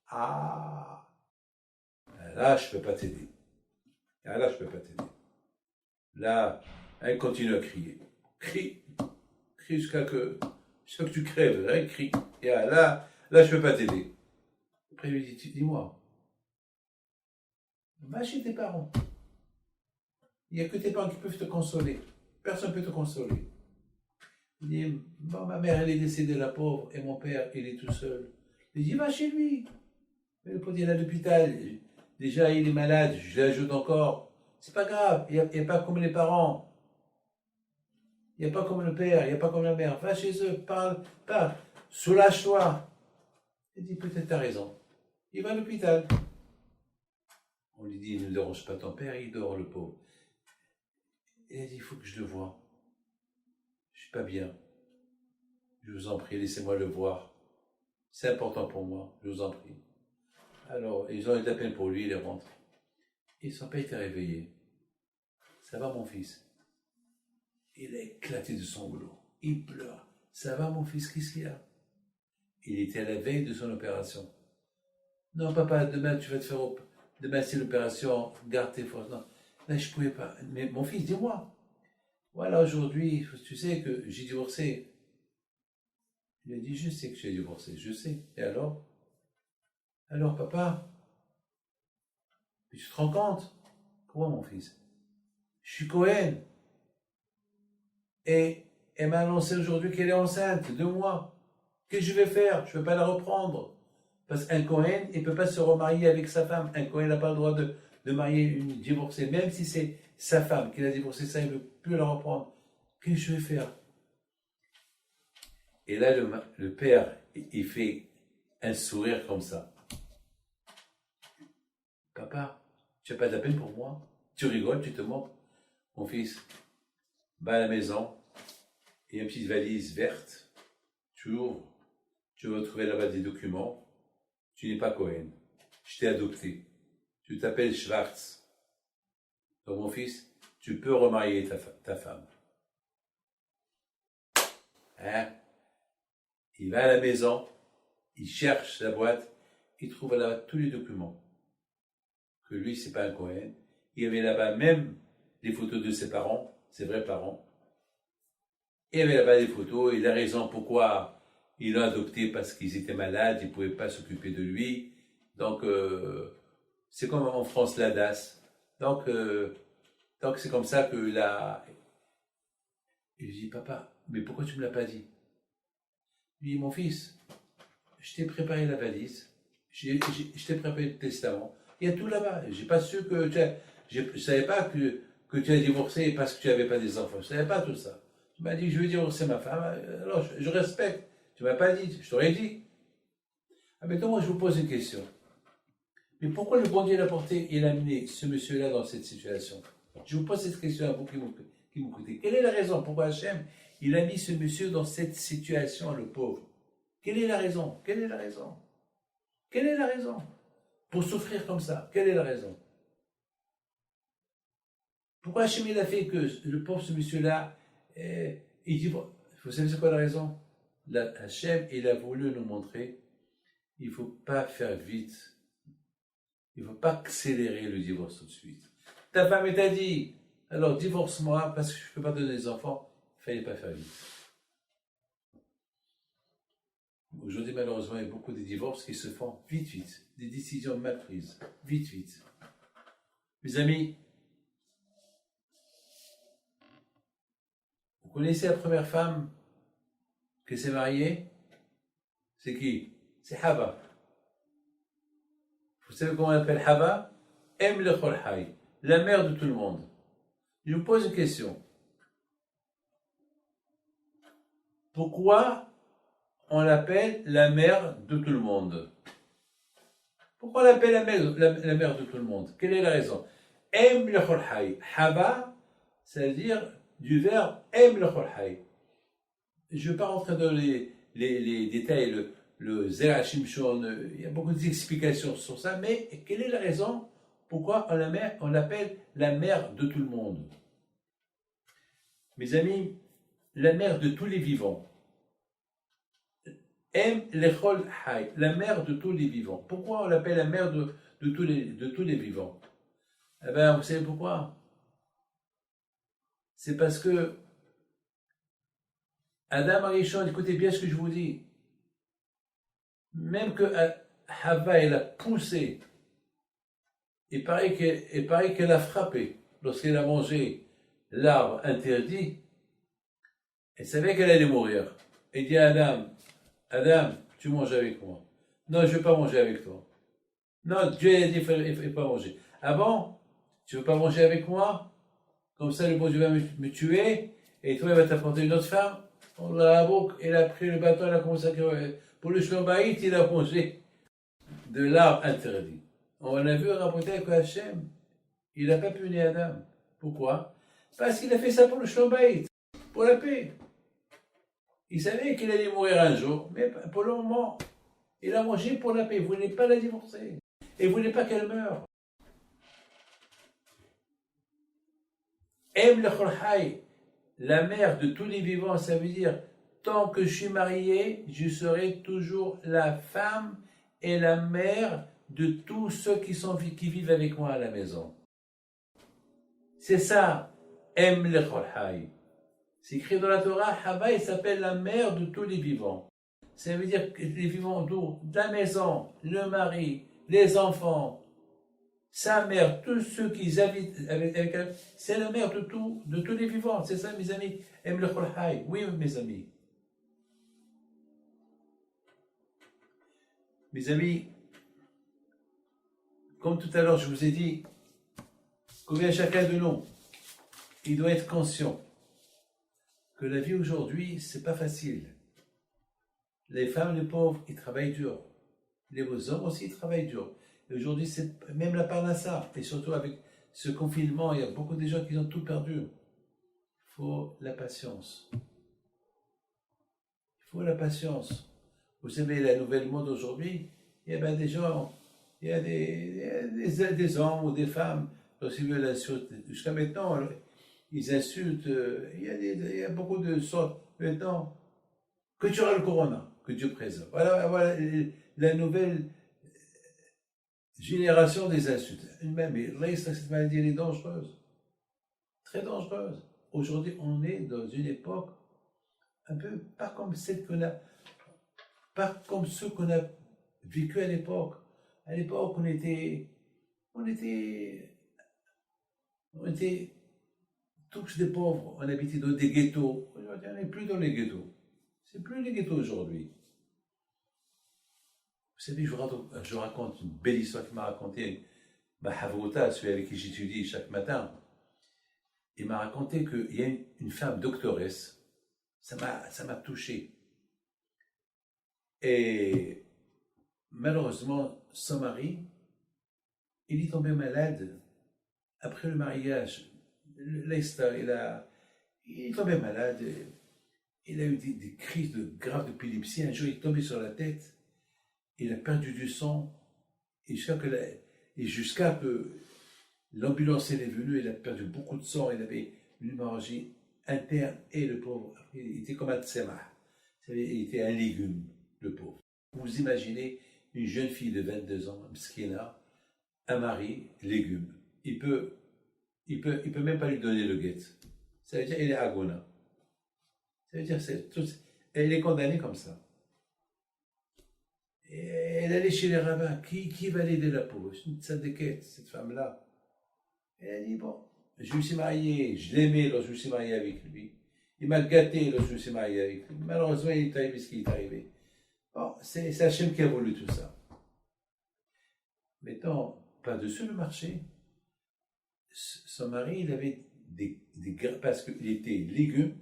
A: Ah, là, je ne peux pas t'aider. Là, elle continue à crier. Crie jusqu'à que tu crèves, hein, crie. Et là, je ne peux pas t'aider. Après, il lui dit, dis-moi, va chez tes parents. Il n'y a que tes parents qui peuvent te consoler. Personne ne peut te consoler. Il dit, bon, ma mère, elle est décédée, la pauvre, et mon père, il est tout seul. Il dit, va chez lui. Mais le pauvre, il est à l'hôpital. Déjà, il est malade, je l'ajoute encore. C'est pas grave, il n'y a pas comme les parents. Il n'y a pas comme le père, il n'y a pas comme la mère. Va chez eux, parle, soulage-toi. Il dit, peut-être t'as raison. Il va à l'hôpital. On lui dit, ne dérange pas ton père, il dort, le pauvre. Il a dit, il faut que je le voie. suis pas bien. Je vous en prie, laissez-moi le voir. C'est important pour moi, je vous en prie. Alors, ils ont eu de la peine pour lui, il est rentré. Ils ne sont pas été réveillés. Ça va, mon fils? Il a éclaté de sanglots. Il pleure. Ça va, mon fils? Qu'est-ce qu'il y a? Il était à la veille de son opération. Non, papa, demain, tu vas te faire... Demain, c'est l'opération. Garde tes forces. Non, là, je ne pouvais pas. Mais mon fils, dis-moi. Voilà, aujourd'hui, tu sais que j'ai divorcé. Il a dit, je sais que j'ai divorcé. Je sais. Et alors? Alors, papa, tu te rends compte? Quoi, mon fils? Je suis Cohen. Et elle m'a annoncé aujourd'hui qu'elle est enceinte, 2 mois. Qu'est-ce que je vais faire? Je ne peux pas la reprendre. Parce qu'un Cohen, il ne peut pas se remarier avec sa femme. Un Cohen n'a pas le droit de marier une divorcée. Même si c'est sa femme qui l'a divorcée, ça, il ne veut plus la reprendre. Qu'est-ce que je vais faire? Et là, le père, il fait un sourire comme ça. Papa, tu n'as pas de la peine pour moi? Tu rigoles, tu te moques? Mon fils, va à la maison, il y a une petite valise verte, tu ouvres, tu vas trouver là-bas des documents, tu n'es pas Cohen, je t'ai adopté, tu t'appelles Schwartz. Donc mon fils, tu peux remarier ta femme. Hein? Il va à la maison, il cherche la boîte, il trouve là-bas tous les documents. Que lui, c'est pas un Cohen. Il y avait là-bas même des photos de ses parents, ses vrais parents. Il y avait là-bas des photos et la raison pourquoi il l'a adopté, parce qu'ils étaient malades, ils ne pouvaient pas s'occuper de lui. Donc, c'est comme en France, la DAS. Donc c'est comme ça que là... Il dit, papa, mais pourquoi tu ne me l'as pas dit? Il dit, mon fils, je t'ai préparé la valise, je t'ai préparé le testament, il y a tout là-bas. J'ai pas su que je ne savais pas que tu as divorcé parce que tu n'avais pas des enfants. Je ne savais pas tout ça. Tu m'as dit, je veux divorcer ma femme, alors je respecte. Tu ne m'as pas dit, je t'aurais dit. Ah, maintenant, moi, je vous pose une question. Mais pourquoi le bon Dieu l'a porté et l'a amené ce monsieur-là dans cette situation? Je vous pose cette question à vous qui m'écoutez. Quelle est la raison pourquoi Hachem, il a mis ce monsieur dans cette situation, le pauvre? Quelle est la raison? Quelle est la raison? Quelle est la raison? Pour souffrir comme ça, quelle est la raison? Pourquoi Hachem, il a fait que le pauvre, ce monsieur-là, il dit, vous savez c'est quoi la raison? Hachem, il a voulu nous montrer, il ne faut pas faire vite. Il ne faut pas accélérer le divorce tout de suite. Ta femme t'a dit, alors divorce-moi parce que je ne peux pas donner des enfants. Il ne fallait pas faire vite. Aujourd'hui, malheureusement, il y a beaucoup de divorces qui se font vite, vite. Des décisions mal prises. Vite, vite. Mes amis, vous connaissez la première femme qui s'est mariée? C'est qui? C'est Hava. Vous savez comment on appelle Hava? Lechol Hay, la mère de tout le monde. Je vous pose une question. Pourquoi on l'appelle la mère de tout le monde? Pourquoi on l'appelle la mère de tout le monde? Quelle est la raison? Lechol Hay. Hava, c'est-à-dire du verbe Lechol Hay. Je ne vais pas rentrer dans les détails, le Zera Shimshon, il y a beaucoup d'explications sur ça, mais quelle est la raison pourquoi on l'appelle la mère de tout le monde? Mes amis, la mère de tous les vivants. Lechol Hay, la mère de tous les vivants. Pourquoi on l'appelle la mère de tous les vivants? Eh bien, vous savez pourquoi? C'est parce que Adam Arishon, écoutez bien ce que je vous dis. Même que Hava, elle a poussé, il paraît qu'elle a frappé lorsqu'elle a mangé l'arbre interdit. Elle savait qu'elle allait mourir. Elle dit à Adam, tu manges avec moi. Non, je ne veux pas manger avec toi. Non, Dieu a dit qu'il ne faut pas manger. Ah bon? Tu ne veux pas manger avec moi? Comme ça, le bon Dieu va me tuer, et toi, il va t'apporter une autre femme. Elle a pris le bâton, elle a commencé à crier. Pour le Shlom Bayit, il a mangé de l'arbre interdit. On a vu rapporter que Hachem, il n'a pas puni Adam. Pourquoi? Parce qu'il a fait ça pour le Shlom Bayit, pour la paix. Il savait qu'il allait mourir un jour, mais pour le moment, il a mangé pour la paix. Il ne voulait pas la divorcer. Et il ne voulait pas qu'elle meure. Aime le Khorhaï, la mère de tous les vivants, ça veut dire, tant que je suis marié, je serai toujours la femme et la mère de tous ceux qui vivent avec moi à la maison. C'est ça, aime le Khorhaï. C'est écrit dans la Torah, Hava, il s'appelle la mère de tous les vivants. Ça veut dire que les vivants d'où? De la maison, le mari, les enfants, sa mère, tous ceux qui habitent avec elle, c'est la mère de tous les vivants. C'est ça, mes amis. Aime le Khorhaï. Oui, mes amis. Mes amis, comme tout à l'heure, je vous ai dit, combien chacun de nous, il doit être conscient que la vie aujourd'hui, c'est pas facile. Les femmes, les pauvres, ils travaillent dur. Les hommes aussi, ils travaillent dur. Et aujourd'hui, c'est même la parnassa. Et surtout avec ce confinement, il y a beaucoup de gens qui ont tout perdu. Il faut la patience. Il faut la patience. Vous savez, la nouvelle mode aujourd'hui, il y a ben des gens, il y a des hommes ou des femmes, lorsqu'ils veulent insulter. Jusqu'à maintenant, ils insultent. Il y a beaucoup de sortes. Maintenant, que tu auras le corona, que Dieu préserve. Voilà la nouvelle génération des insultes. Même, cette maladie, elle est dangereuse. Très dangereuse. Aujourd'hui, on est dans une époque un peu pas comme celle qu'on a, pas comme ceux qu'on a vécu à l'époque. À l'époque, on était tous des pauvres. On habitait dans des ghettos. Aujourd'hui, on n'est plus dans les ghettos. C'est plus les ghettos aujourd'hui. Vous savez, je vous raconte une belle histoire qu'il m'a racontée ma Havruta, celui avec qui j'étudie chaque matin. Il m'a raconté qu'il y a une femme doctoresse. Ça m'a touché. Et malheureusement, son mari, il est tombé malade après le mariage. Il est tombé malade. Il a eu des crises graves d'épilepsie. Un jour, il est tombé sur la tête. Il a perdu du sang. Et jusqu'à que l'ambulance est venue, il a perdu beaucoup de sang. Il avait une hémorragie interne. Et le pauvre, il était comme un tsemah. Il était un légume, le pauvre. Vous imaginez une jeune fille de 22 ans, Mskina, un mari, légume. Il peut même pas lui donner le guet. Ça veut dire qu'il est agona. Ça veut dire elle est condamnée comme ça. Et elle allait chez les rabbins. Qui va l'aider la pauvre? C'est une tzadékette, cette femme-là. Elle a dit, bon, je me suis marié, je l'aimais lorsque je me suis marié avec lui. Il m'a gâté lorsque je me suis marié avec lui. Malheureusement, il est arrivé ce qui est arrivé. Bon, c'est Hachem qui a voulu tout ça. Mettons, par-dessus le marché, son mari, il avait parce qu'il était légume,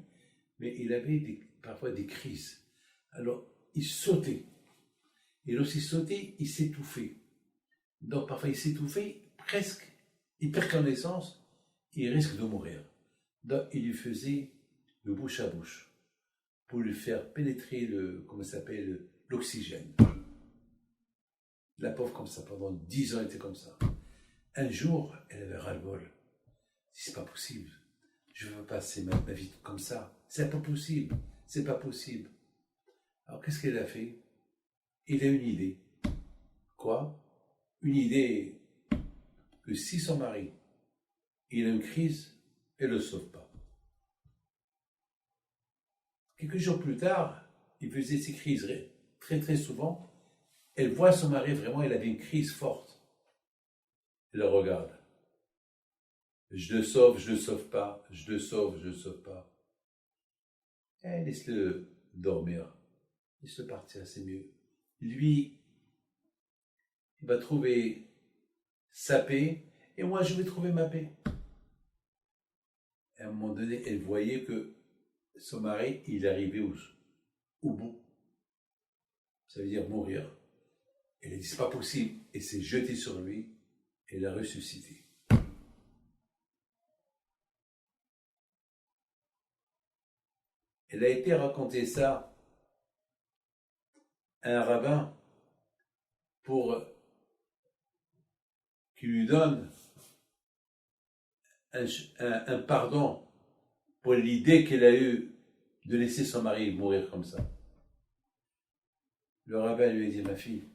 A: mais il avait parfois des crises. Alors, il sautait. Et lorsqu'il sautait, il s'étouffait. Donc, parfois, il s'étouffait, presque, il perd connaissance, il risque de mourir. Donc, il lui faisait le bouche à bouche pour lui faire pénétrer l'oxygène. La pauvre comme ça, pendant 10 ans, elle était comme ça. Un jour, elle avait ras-le-bol. C'est pas possible. Je ne veux pas passer ma vie comme ça. C'est pas possible. C'est pas possible. Alors, qu'est-ce qu'elle a fait? Il a une idée. Quoi? Une idée que si son mari, il a une crise, elle ne le sauve pas. Quelques jours plus tard, il faisait ces crises très très souvent. Elle voit son mari vraiment, il avait une crise forte. Elle le regarde. Je le sauve pas. Je le sauve pas. Et laisse-le dormir. Laisse-le partir, c'est mieux. Lui, il va trouver sa paix, et moi, je vais trouver ma paix. À un moment donné, elle voyait que son mari, il arrivait au bout. Ça veut dire mourir. Elle a dit, c'est pas possible. Et s'est jetée sur lui, et l'a ressuscité. Elle a été raconter ça à un rabbin pour qu'il lui donne un pardon pour l'idée qu'elle a eue de laisser son mari mourir comme ça. Le rabbin lui a dit, ma fille,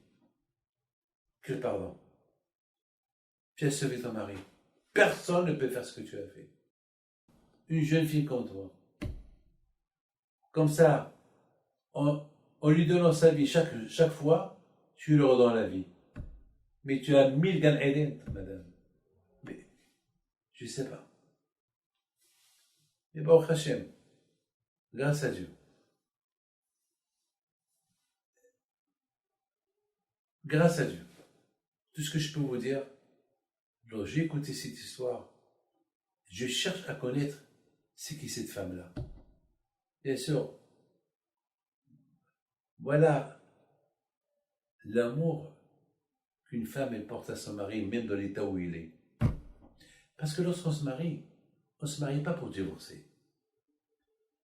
A: quel pardon? Tu as sauvé ton mari. Personne ne peut faire ce que tu as fait. Une jeune fille comme toi. Comme ça, en lui donnant sa vie chaque fois, tu lui redonnes la vie. Mais tu as 1000 Gan Eden, madame. Mais je ne sais pas. Mais Baruch Hashem, grâce à Dieu. Grâce à Dieu. Tout ce que je peux vous dire, lorsque j'ai écouté cette histoire, je cherche à connaître c'est qui cette femme-là. Bien sûr, voilà l'amour qu'une femme elle porte à son mari, même dans l'état où il est. Parce que lorsqu'on se marie, on ne se marie pas pour divorcer.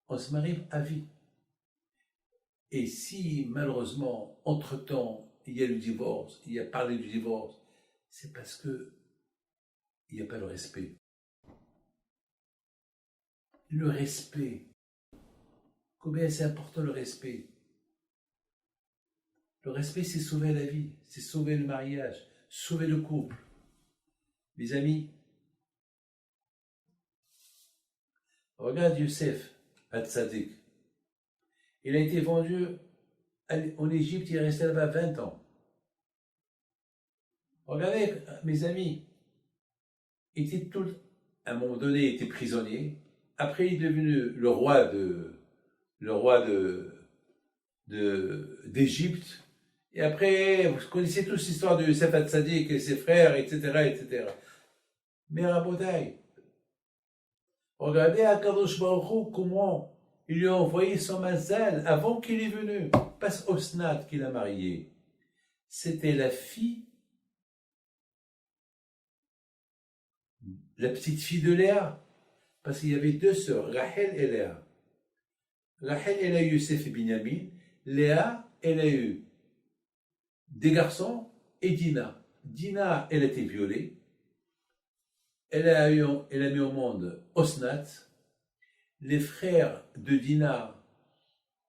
A: On se marie à vie. Et si, malheureusement, entre-temps, il y a le divorce, il y a parlé du divorce, c'est parce que il n'y a pas le respect. Le respect. Combien c'est important le respect? Le respect, c'est sauver la vie, c'est sauver le mariage, sauver le couple. Mes amis, regarde Youssef Hatzadik. Il a été vendu en Égypte, il est resté là-bas 20 ans. Regardez, mes amis, à un moment donné, il était prisonnier. Après, il est devenu le roi d'Égypte. Et après, vous connaissez tous l'histoire de Youssef Hatzadik et ses frères, etc., etc. Mais Rabotai, regardez à Kadosh Baruch Hu comment il lui a envoyé son mazal avant qu'il est venu. Pas Osnat qu'il a marié. C'était la fille, la petite fille de Léa. Parce qu'il y avait deux sœurs, Rachel et Léa. Rachel, elle a eu Youssef et Binyamin. Léa, elle a eu des garçons et Dina. Dina, elle a été violée. Elle a mis au monde Osnat. Les frères de Dina,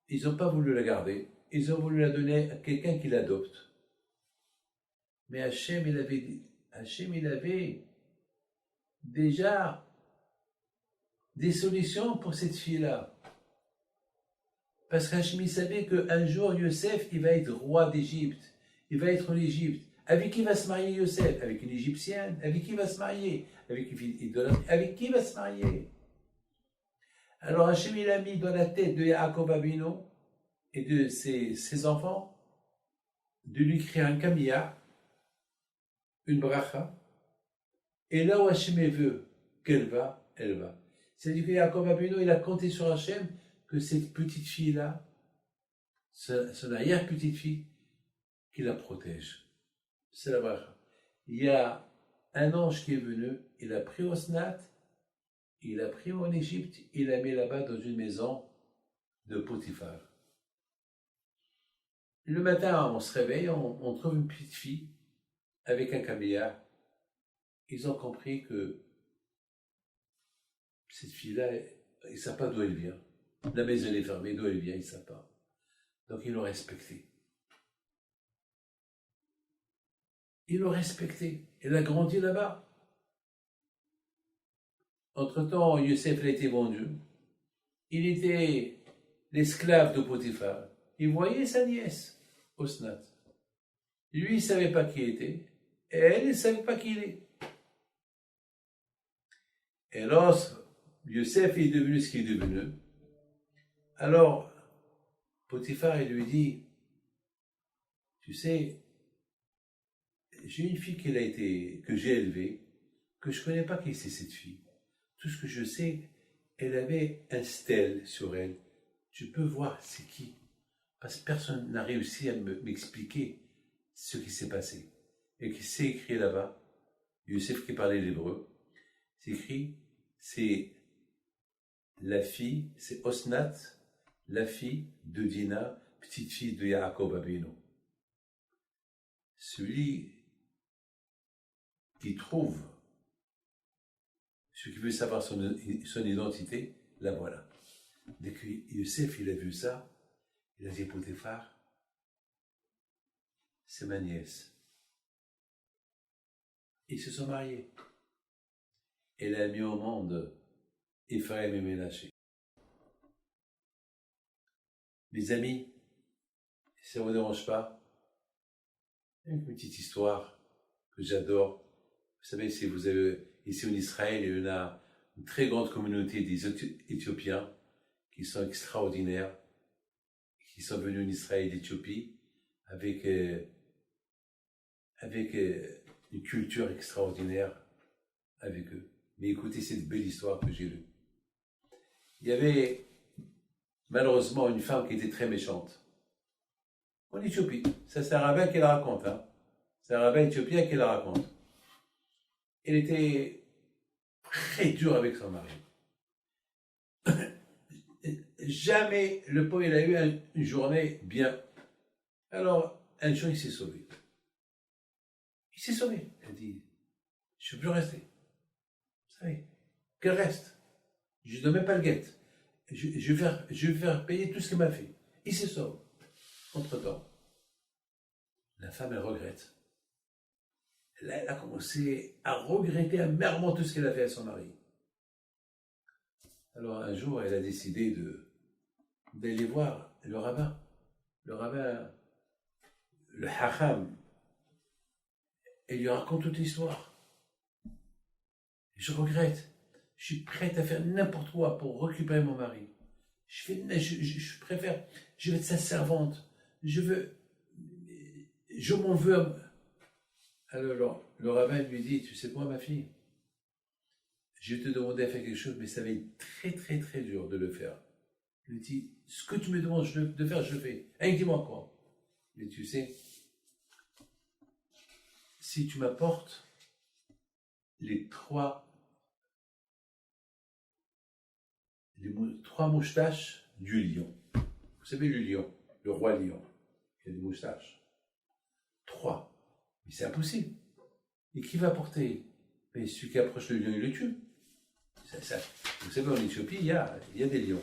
A: ils n'ont pas voulu la garder. Ils ont voulu la donner à quelqu'un qui l'adopte. Mais Hachem, il avait déjà des solutions pour cette fille-là. Parce qu'Hachem, il savait qu'un jour, Youssef, il va être roi d'Égypte. Il va être en Égypte. Avec qui va se marier Youssef? Avec une Égyptienne. Avec qui va se marier? Avec qui va se marier? Alors Hachem, il a mis dans la tête de Yaakov Avinu et de ses enfants de lui créer un camilla, une bracha. Et là où Hachem veut qu'elle va, elle va. C'est-à-dire que Yaakov Avinu, il a compté sur Hachem que cette petite fille-là, son arrière-petite-fille, qui la protège. C'est la bracha. Il y a un ange qui est venu, il a pris Osnat, il a pris en Égypte, il l'a mis là-bas dans une maison de Potiphar. Le matin, on se réveille, on trouve une petite fille avec un caméllia. Ils ont compris que cette fille-là, ils ne savent pas d'où elle vient. La maison est fermée, d'où elle vient, ils ne savent pas. Donc ils l'ont respectée. Ils l'ont respectée. Elle a grandi là-bas. Entre-temps, Youssef a été vendu. Il était l'esclave de Potiphar. Il voyait sa nièce, Osnat. Lui, il ne savait pas qui il était. Et elle ne savait pas qui il est. Et lorsque Youssef est devenu ce qu'il est devenu, alors Potiphar, il lui dit, tu sais, j'ai une fille que j'ai élevée, que je ne connais pas qui c'est cette fille. Tout ce que je sais, elle avait un stèle sur elle. Tu peux voir c'est qui. Parce que personne n'a réussi à m'expliquer ce qui s'est passé. Et qui s'est écrit là-bas, Youssef qui parlait l'hébreu, c'est écrit, c'est la fille, c'est Osnat, la fille de Dina, petite fille de Yaakov Abinu. Celui qui trouve, celui qui veut savoir son identité, la voilà. Dès que Youssef il a vu ça, il a dit Potiphar, c'est ma nièce. Ils se sont mariés. Elle a mis au monde Ephraim et Ménaché. Mes amis, si ça ne vous dérange pas, une petite histoire que j'adore. Vous savez, si vous avez ici en Israël, il y a une très grande communauté des Éthiopiens qui sont extraordinaires, qui sont venus en Israël d'Éthiopie avec une culture extraordinaire avec eux. Mais écoutez cette belle histoire que j'ai lue. Il y avait malheureusement une femme qui était très méchante en Éthiopie. Ça, c'est un rabbin qui la raconte. Hein. C'est un rabbin éthiopien qui la raconte. Elle était très dure avec son mari. Jamais le pauvre il a eu une journée bien. Alors, un jour, il s'est sauvé. Il s'est sauvé. Elle dit, je ne peux plus rester. Vous savez, qu'elle reste. Je ne donne même pas le guet. Je vais faire payer tout ce qu'elle m'a fait. Il se sauve. Entre-temps, la femme, elle regrette. Là, elle a commencé à regretter amèrement tout ce qu'elle a fait à son mari. Alors, un jour, elle a décidé d'aller voir le rabbin. Le rabbin, le hacham. Elle lui raconte toute l'histoire. Je regrette. Je suis prête à faire n'importe quoi pour récupérer mon mari. Je préfère, je vais être sa servante. Je m'en veux. Alors, le rabbin lui dit, tu sais quoi, ma fille, je vais te demander à faire quelque chose, mais ça va être très, très, très dur de le faire. Il lui dit, ce que tu me demandes de faire, je le fais. Et dis-moi quoi. Mais tu sais, si tu m'apportes les trois moustaches du lion. Vous savez le lion, le roi lion, il a des moustaches. 3. Mais c'est impossible. Et qui va porter? Mais celui qui approche le lion, il le tue. Vous savez, en Éthiopie, il y a des lions.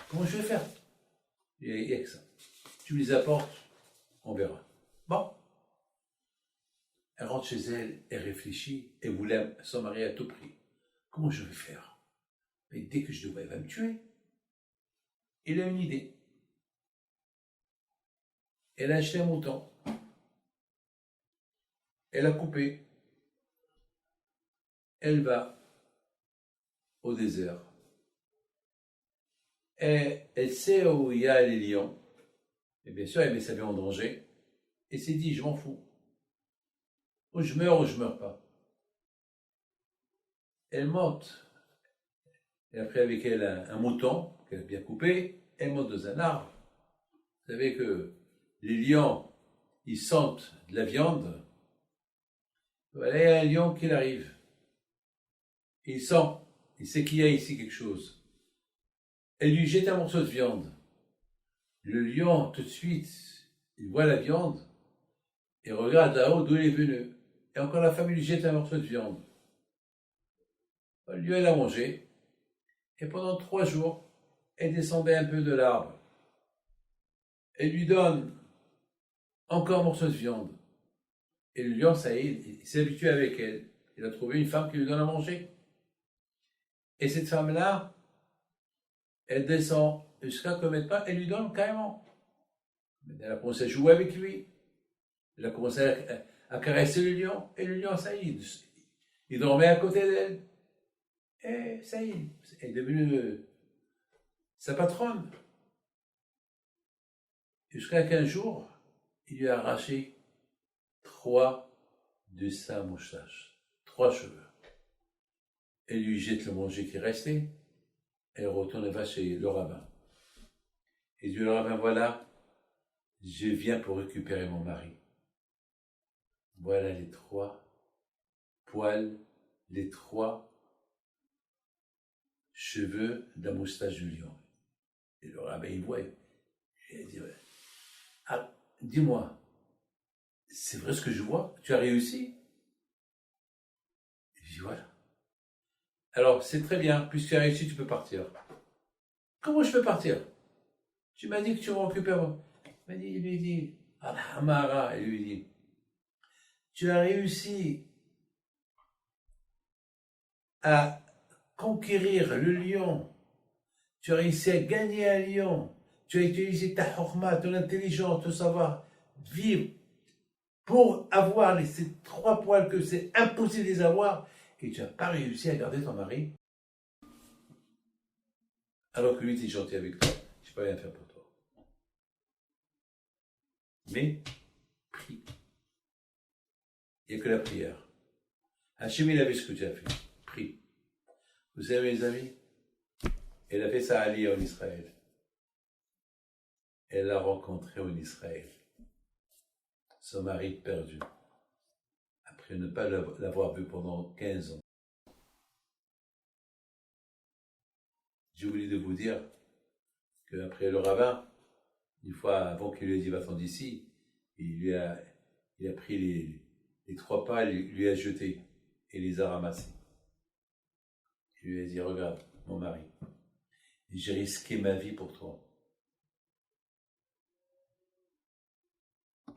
A: Comment je vais faire? Il y a que ça. Tu me les apportes, on verra. Bon. Elle rentre chez elle, elle réfléchit, elle voulait son mari à tout prix. Comment je vais faire? Mais dès que je le vois, elle va me tuer. Elle a une idée. Elle a acheté un mouton. Elle a coupé. Elle va au désert. Et elle sait où il y a les lions. Et bien sûr, elle met sa vie en danger. Et s'est dit, je m'en fous. Ou je meurs pas. Elle monte. Et après, avec elle, un mouton qu'elle a bien coupé. Elle monte dans un arbre. Vous savez que les lions, ils sentent de la viande. Voilà, il y a un lion qui arrive. Il sait qu'il y a ici quelque chose. Elle lui jette un morceau de viande. Le lion, tout de suite, il voit la viande et regarde là-haut d'où il est venu. Et encore la femme lui jette un morceau de viande. Lui, elle a mangé. Et pendant 3 jours, elle descendait un peu de l'arbre. Elle lui donne encore un morceau de viande. Et le lion, ça y est, il s'est habitué avec elle. Il a trouvé une femme qui lui donne à manger. Et cette femme-là, elle descend jusqu'à combien de temps, elle lui donne carrément. Elle a commencé à jouer avec lui. Elle a commencé à caresser le lion. Et le lion, ça y est, il dormait à côté d'elle. Et ça y est, elle est devenue sa patronne. Jusqu'à qu'un jour, il lui a arraché 3 de sa moustache, 3 cheveux. Elle lui jette le manger qui restait. Elle retourne va chez le rabbin. Et dit le rabbin, voilà, je viens pour récupérer mon mari. Voilà les 3 poils, les 3 cheveux de la moustache du lion. Et le rabbin, il voit. Il dit, ouais. Ah, dis-moi, c'est vrai ce que je vois? Tu as réussi? Et je dis, voilà. Alors, c'est très bien, puisque tu as réussi, tu peux partir. Comment je peux partir? Tu m'as dit que tu m'occupais avant. Il lui dit, Amara, il lui dit, tu as réussi à conquérir le lion, tu as réussi à gagner un lion, tu as utilisé ta chorma, ton intelligence, ton savoir vivre pour avoir ces 3 poils que c'est impossible de les avoir, et tu n'as pas réussi à garder ton mari, alors que lui était gentil avec toi, je ne peux rien faire pour toi. Mais, prie. Il n'y a que la prière. Hachem, il a vu ce que tu as fait. Prie. Vous savez, mes amis, elle a fait ça à Ali en Israël. Elle l'a rencontré en Israël. Son mari perdu. Après ne pas l'avoir vu pendant 15 ans. J'ai oublié de vous dire qu'après le rabbin, une fois avant qu'il lui ait dit va-t'en d'ici, il a pris les 3 pales, il lui a jeté et les a ramassés. Il lui a dit regarde, mon mari, j'ai risqué ma vie pour toi.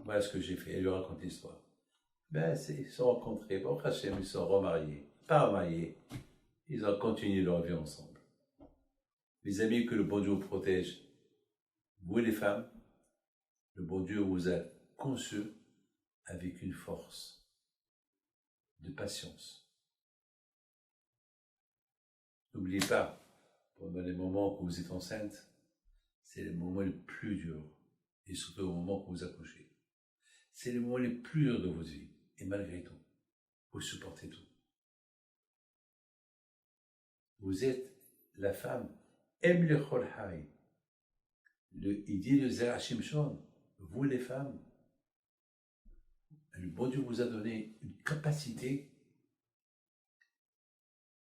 A: Voilà ce que j'ai fait. Elle lui raconte l'histoire. Ben, ils se sont rencontrés. Bon, Hachem, ils se sont remariés. Pas remariés. Ils ont continué leur vie ensemble. Les amis, que le bon Dieu vous protège. Vous les femmes, le bon Dieu vous a conçus avec une force de patience. N'oubliez pas, pendant les moments que vous êtes enceinte, c'est les moments les plus durs. Et surtout au moment que vous accouchez. C'est les moments les plus durs de votre vie. Et malgré tout, vous supportez tout. Vous êtes la femme, aime le Cholhaï. Il dit le Zera Shimshon, vous les femmes, le bon Dieu vous a donné une capacité.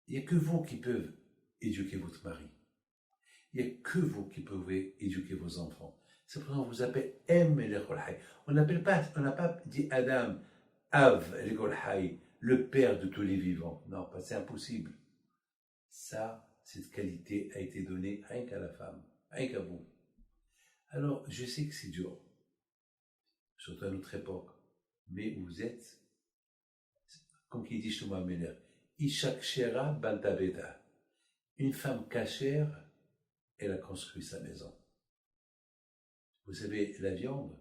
A: Il n'y a que vous qui pouvez éduquer votre mari. Il n'y a que vous qui pouvez éduquer vos enfants. C'est pour ça qu'on vous appelle aime le Cholhaï. On n'a pas dit Adam, Av le Cholhaï, le père de tous les vivants. Non, c'est impossible. Ça, cette qualité a été donnée rien qu'à la femme, rien qu'à vous. Alors, je sais que c'est dur, surtout à notre époque, mais vous êtes, comme qui dit Shlomo Ameler, Ishak Shera Bantabeta. Une femme cachère, elle a construit sa maison. Vous savez, la viande,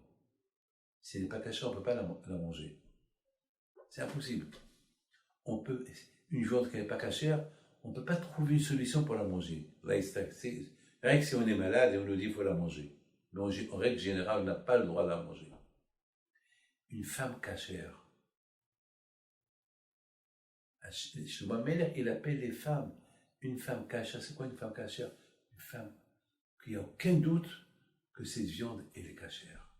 A: si elle n'est pas cachère, on ne peut pas la manger. C'est impossible. Une viande qui n'est pas cachère, on ne peut pas trouver une solution pour la manger. Rien que si on est malade et on nous dit qu'il faut la manger. Mais en règle générale, on n'a pas le droit de la manger. Une femme cachère. Chez moi, il appelle les femmes une femme cachère. C'est quoi une femme cachère? Une femme qui n'a aucun doute que cette viande, elle est cachère.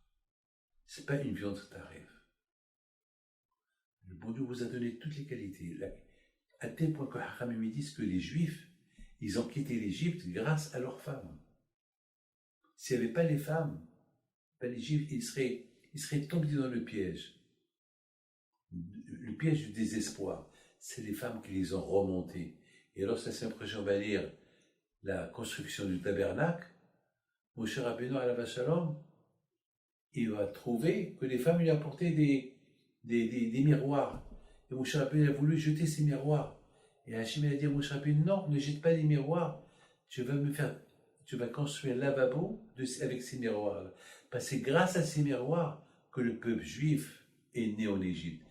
A: Ce n'est pas une viande tarève. Le bon Dieu vous a donné toutes les qualités. À tel point que Haramim disent que les Juifs, ils ont quitté l'Égypte grâce à leurs femmes. S'il n'y avait pas les femmes, les Juifs, ils seraient tombés dans le piège du désespoir. C'est les femmes qui les ont remontés. Et alors, ça c'est prochain, on va lire la construction du tabernacle. Moshe Rabbeinu alav shalom, il va trouver que les femmes lui apportaient des miroirs. Et Moshe Rabbeinu a voulu jeter ces miroirs. Et Hachem a dit à Moshe Rabbeinu, non, ne jette pas les miroirs. Tu vas construire un lavabo avec ces miroirs-là. Parce que c'est grâce à ces miroirs que le peuple juif est né en Égypte.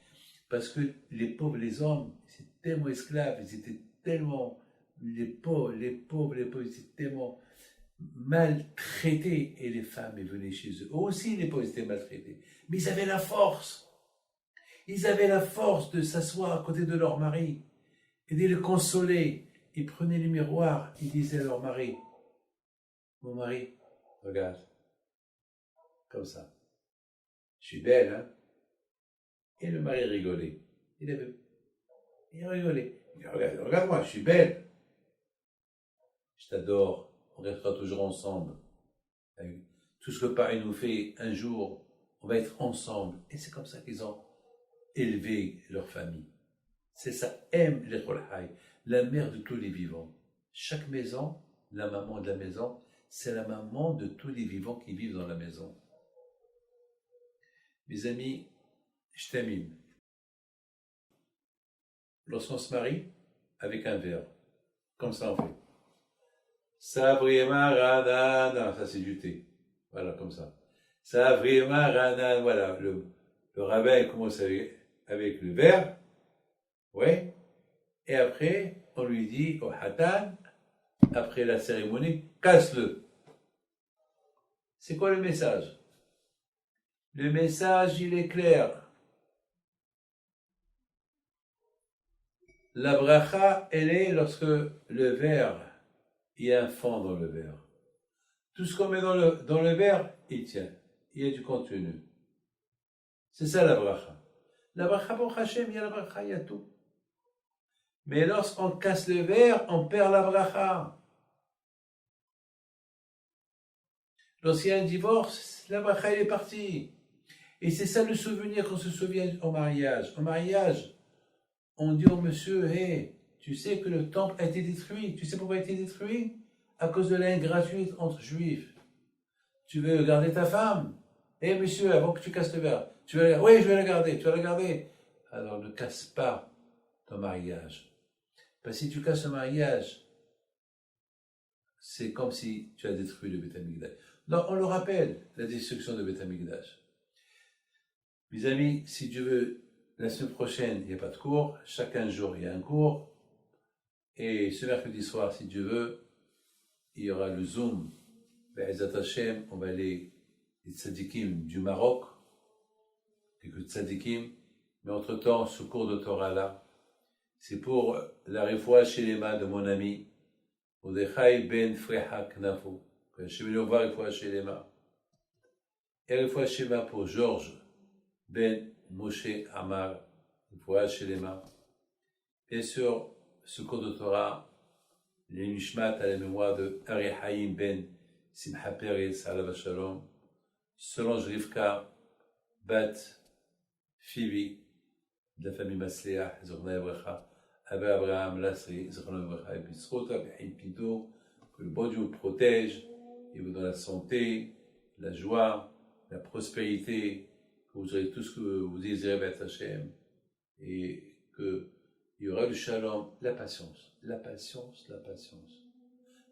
A: Parce que les pauvres, les hommes, ils étaient tellement esclaves, ils étaient tellement, les pauvres, ils étaient tellement maltraités. Et les femmes venaient chez eux. Eux aussi, les pauvres étaient maltraités. Mais ils avaient la force. Ils avaient la force de s'asseoir à côté de leur mari et de le consoler. Ils prenaient les miroirs, ils disaient à leur mari, mon mari, regarde, comme ça. Je suis belle, hein? Et le mari rigolait. Il rigolait. Il dit, regarde-moi, je suis belle. Je t'adore. on restera toujours ensemble. Tout ce que Paris nous fait un jour, on va être ensemble. Et c'est comme ça qu'ils ont élevé leur famille. C'est ça, aime les Kholhaï, la mère de tous les vivants. Chaque maison, la maman de la maison, c'est la maman de tous les vivants qui vivent dans la maison. Mes amis, je termine. Lorsqu'on se marie, avec un verre, comme ça on fait. Sabri Maranana, ça c'est du thé. Voilà, comme ça. Sabri Maranana, voilà. Le rabbin commence avec le verre. Oui. Et après, on lui dit au Hatan, après la cérémonie, casse-le. C'est quoi le message? Le message, il est clair. La bracha, elle est lorsque le verre, il y a un fond dans le verre. Tout ce qu'on met dans le verre, il tient. Il y a du contenu. C'est ça la bracha. La bracha pour Hachem, il y a la bracha, il y a tout. Mais lorsqu'on casse le verre, on perd la bracha. Lorsqu'il y a un divorce, la bracha, elle est partie. Et c'est ça le souvenir qu'on se souvient au mariage. Au mariage, on dit au monsieur, hey, tu sais que le temple a été détruit. Tu sais pourquoi il a été détruit? À cause de l'ingratitude entre juifs. Tu veux garder ta femme? Hey monsieur, avant que tu casses le verre, tu veux la garder? Oui, je vais la garder, tu vas la garder. Alors ne casse pas ton mariage. Parce que si tu casses le mariage, c'est comme si tu as détruit le Beth Amikdash. Donc on le rappelle, la destruction de Beth Amikdash. Mes amis, si Dieu veut, la semaine prochaine, il n'y a pas de cours. Chaque jour, il y a un cours. Et ce mercredi soir, si Dieu veut, il y aura le Zoom. Be'ezat Hashem, on va aller les tzadikim du Maroc, quelques tzadikim. Mais entre-temps, ce cours de Torah-là, c'est pour la refoua shelema de mon ami, Mordechai ben Freha Knafo. Je vais lui voir refoua shelema. Et refoua shelema pour Georges ben Moshe Amar, refoua shelema. Bien sûr, ce cours de Torah, les Nishmat à la mémoire de Ari Haïm ben Simcha Peretz, alav shalom, Solange Rivka, Bat Phoebe, de la famille Masléa, Zorna Evrecha, Abba Abraham Lasri, Zorna Evrecha, et puis Srota, Bihim Pinto, que le bon Dieu vous protège, et vous donne la santé, la joie, la prospérité, que vous aurez tout ce que vous désirez, Beth Hashem, et qu'il y aura du shalom, la patience, la patience, la patience.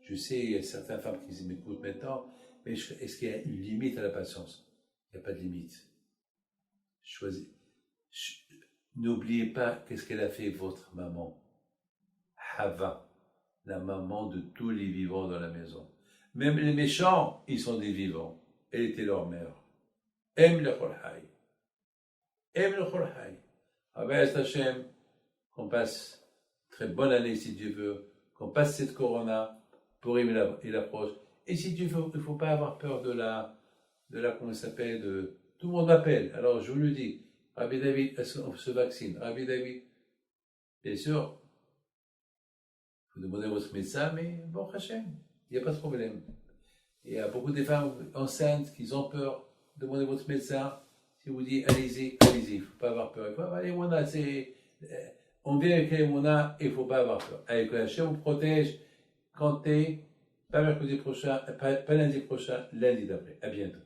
A: Je sais, il y a certaines femmes qui m'écoutent maintenant, mais est-ce qu'il y a une limite à la patience? Il n'y a pas de limite. N'oubliez pas qu'est-ce qu'elle a fait votre maman. Hava, la maman de tous les vivants dans la maison. Même les méchants, ils sont des vivants. Elle était leur mère. Aime le Kholhaï. Aime le Kholhaï. Avec Hashem, qu'on passe très bonne année si Dieu veut, qu'on passe cette corona pour aimer l'approche. Et si Dieu veut, il ne faut pas avoir peur de la comment ça s'appelle, tout le monde m'appelle. Alors je vous le dis, Rabbi David, est-ce qu'on se vaccine? Rabbi David, bien sûr, vous demandez à votre médecin, mais bon, Hachem, il n'y a pas de problème. Il y a beaucoup de femmes enceintes qui ont peur. Demandez à votre médecin. Si vous dit allez-y, allez-y, il ne faut pas avoir peur. Il faut avoir les mona, on vient avec les mona et il ne faut pas avoir peur. Allez, que Hachem vous protège, comptez, pas mercredi prochain, pas lundi prochain, lundi d'après. À bientôt.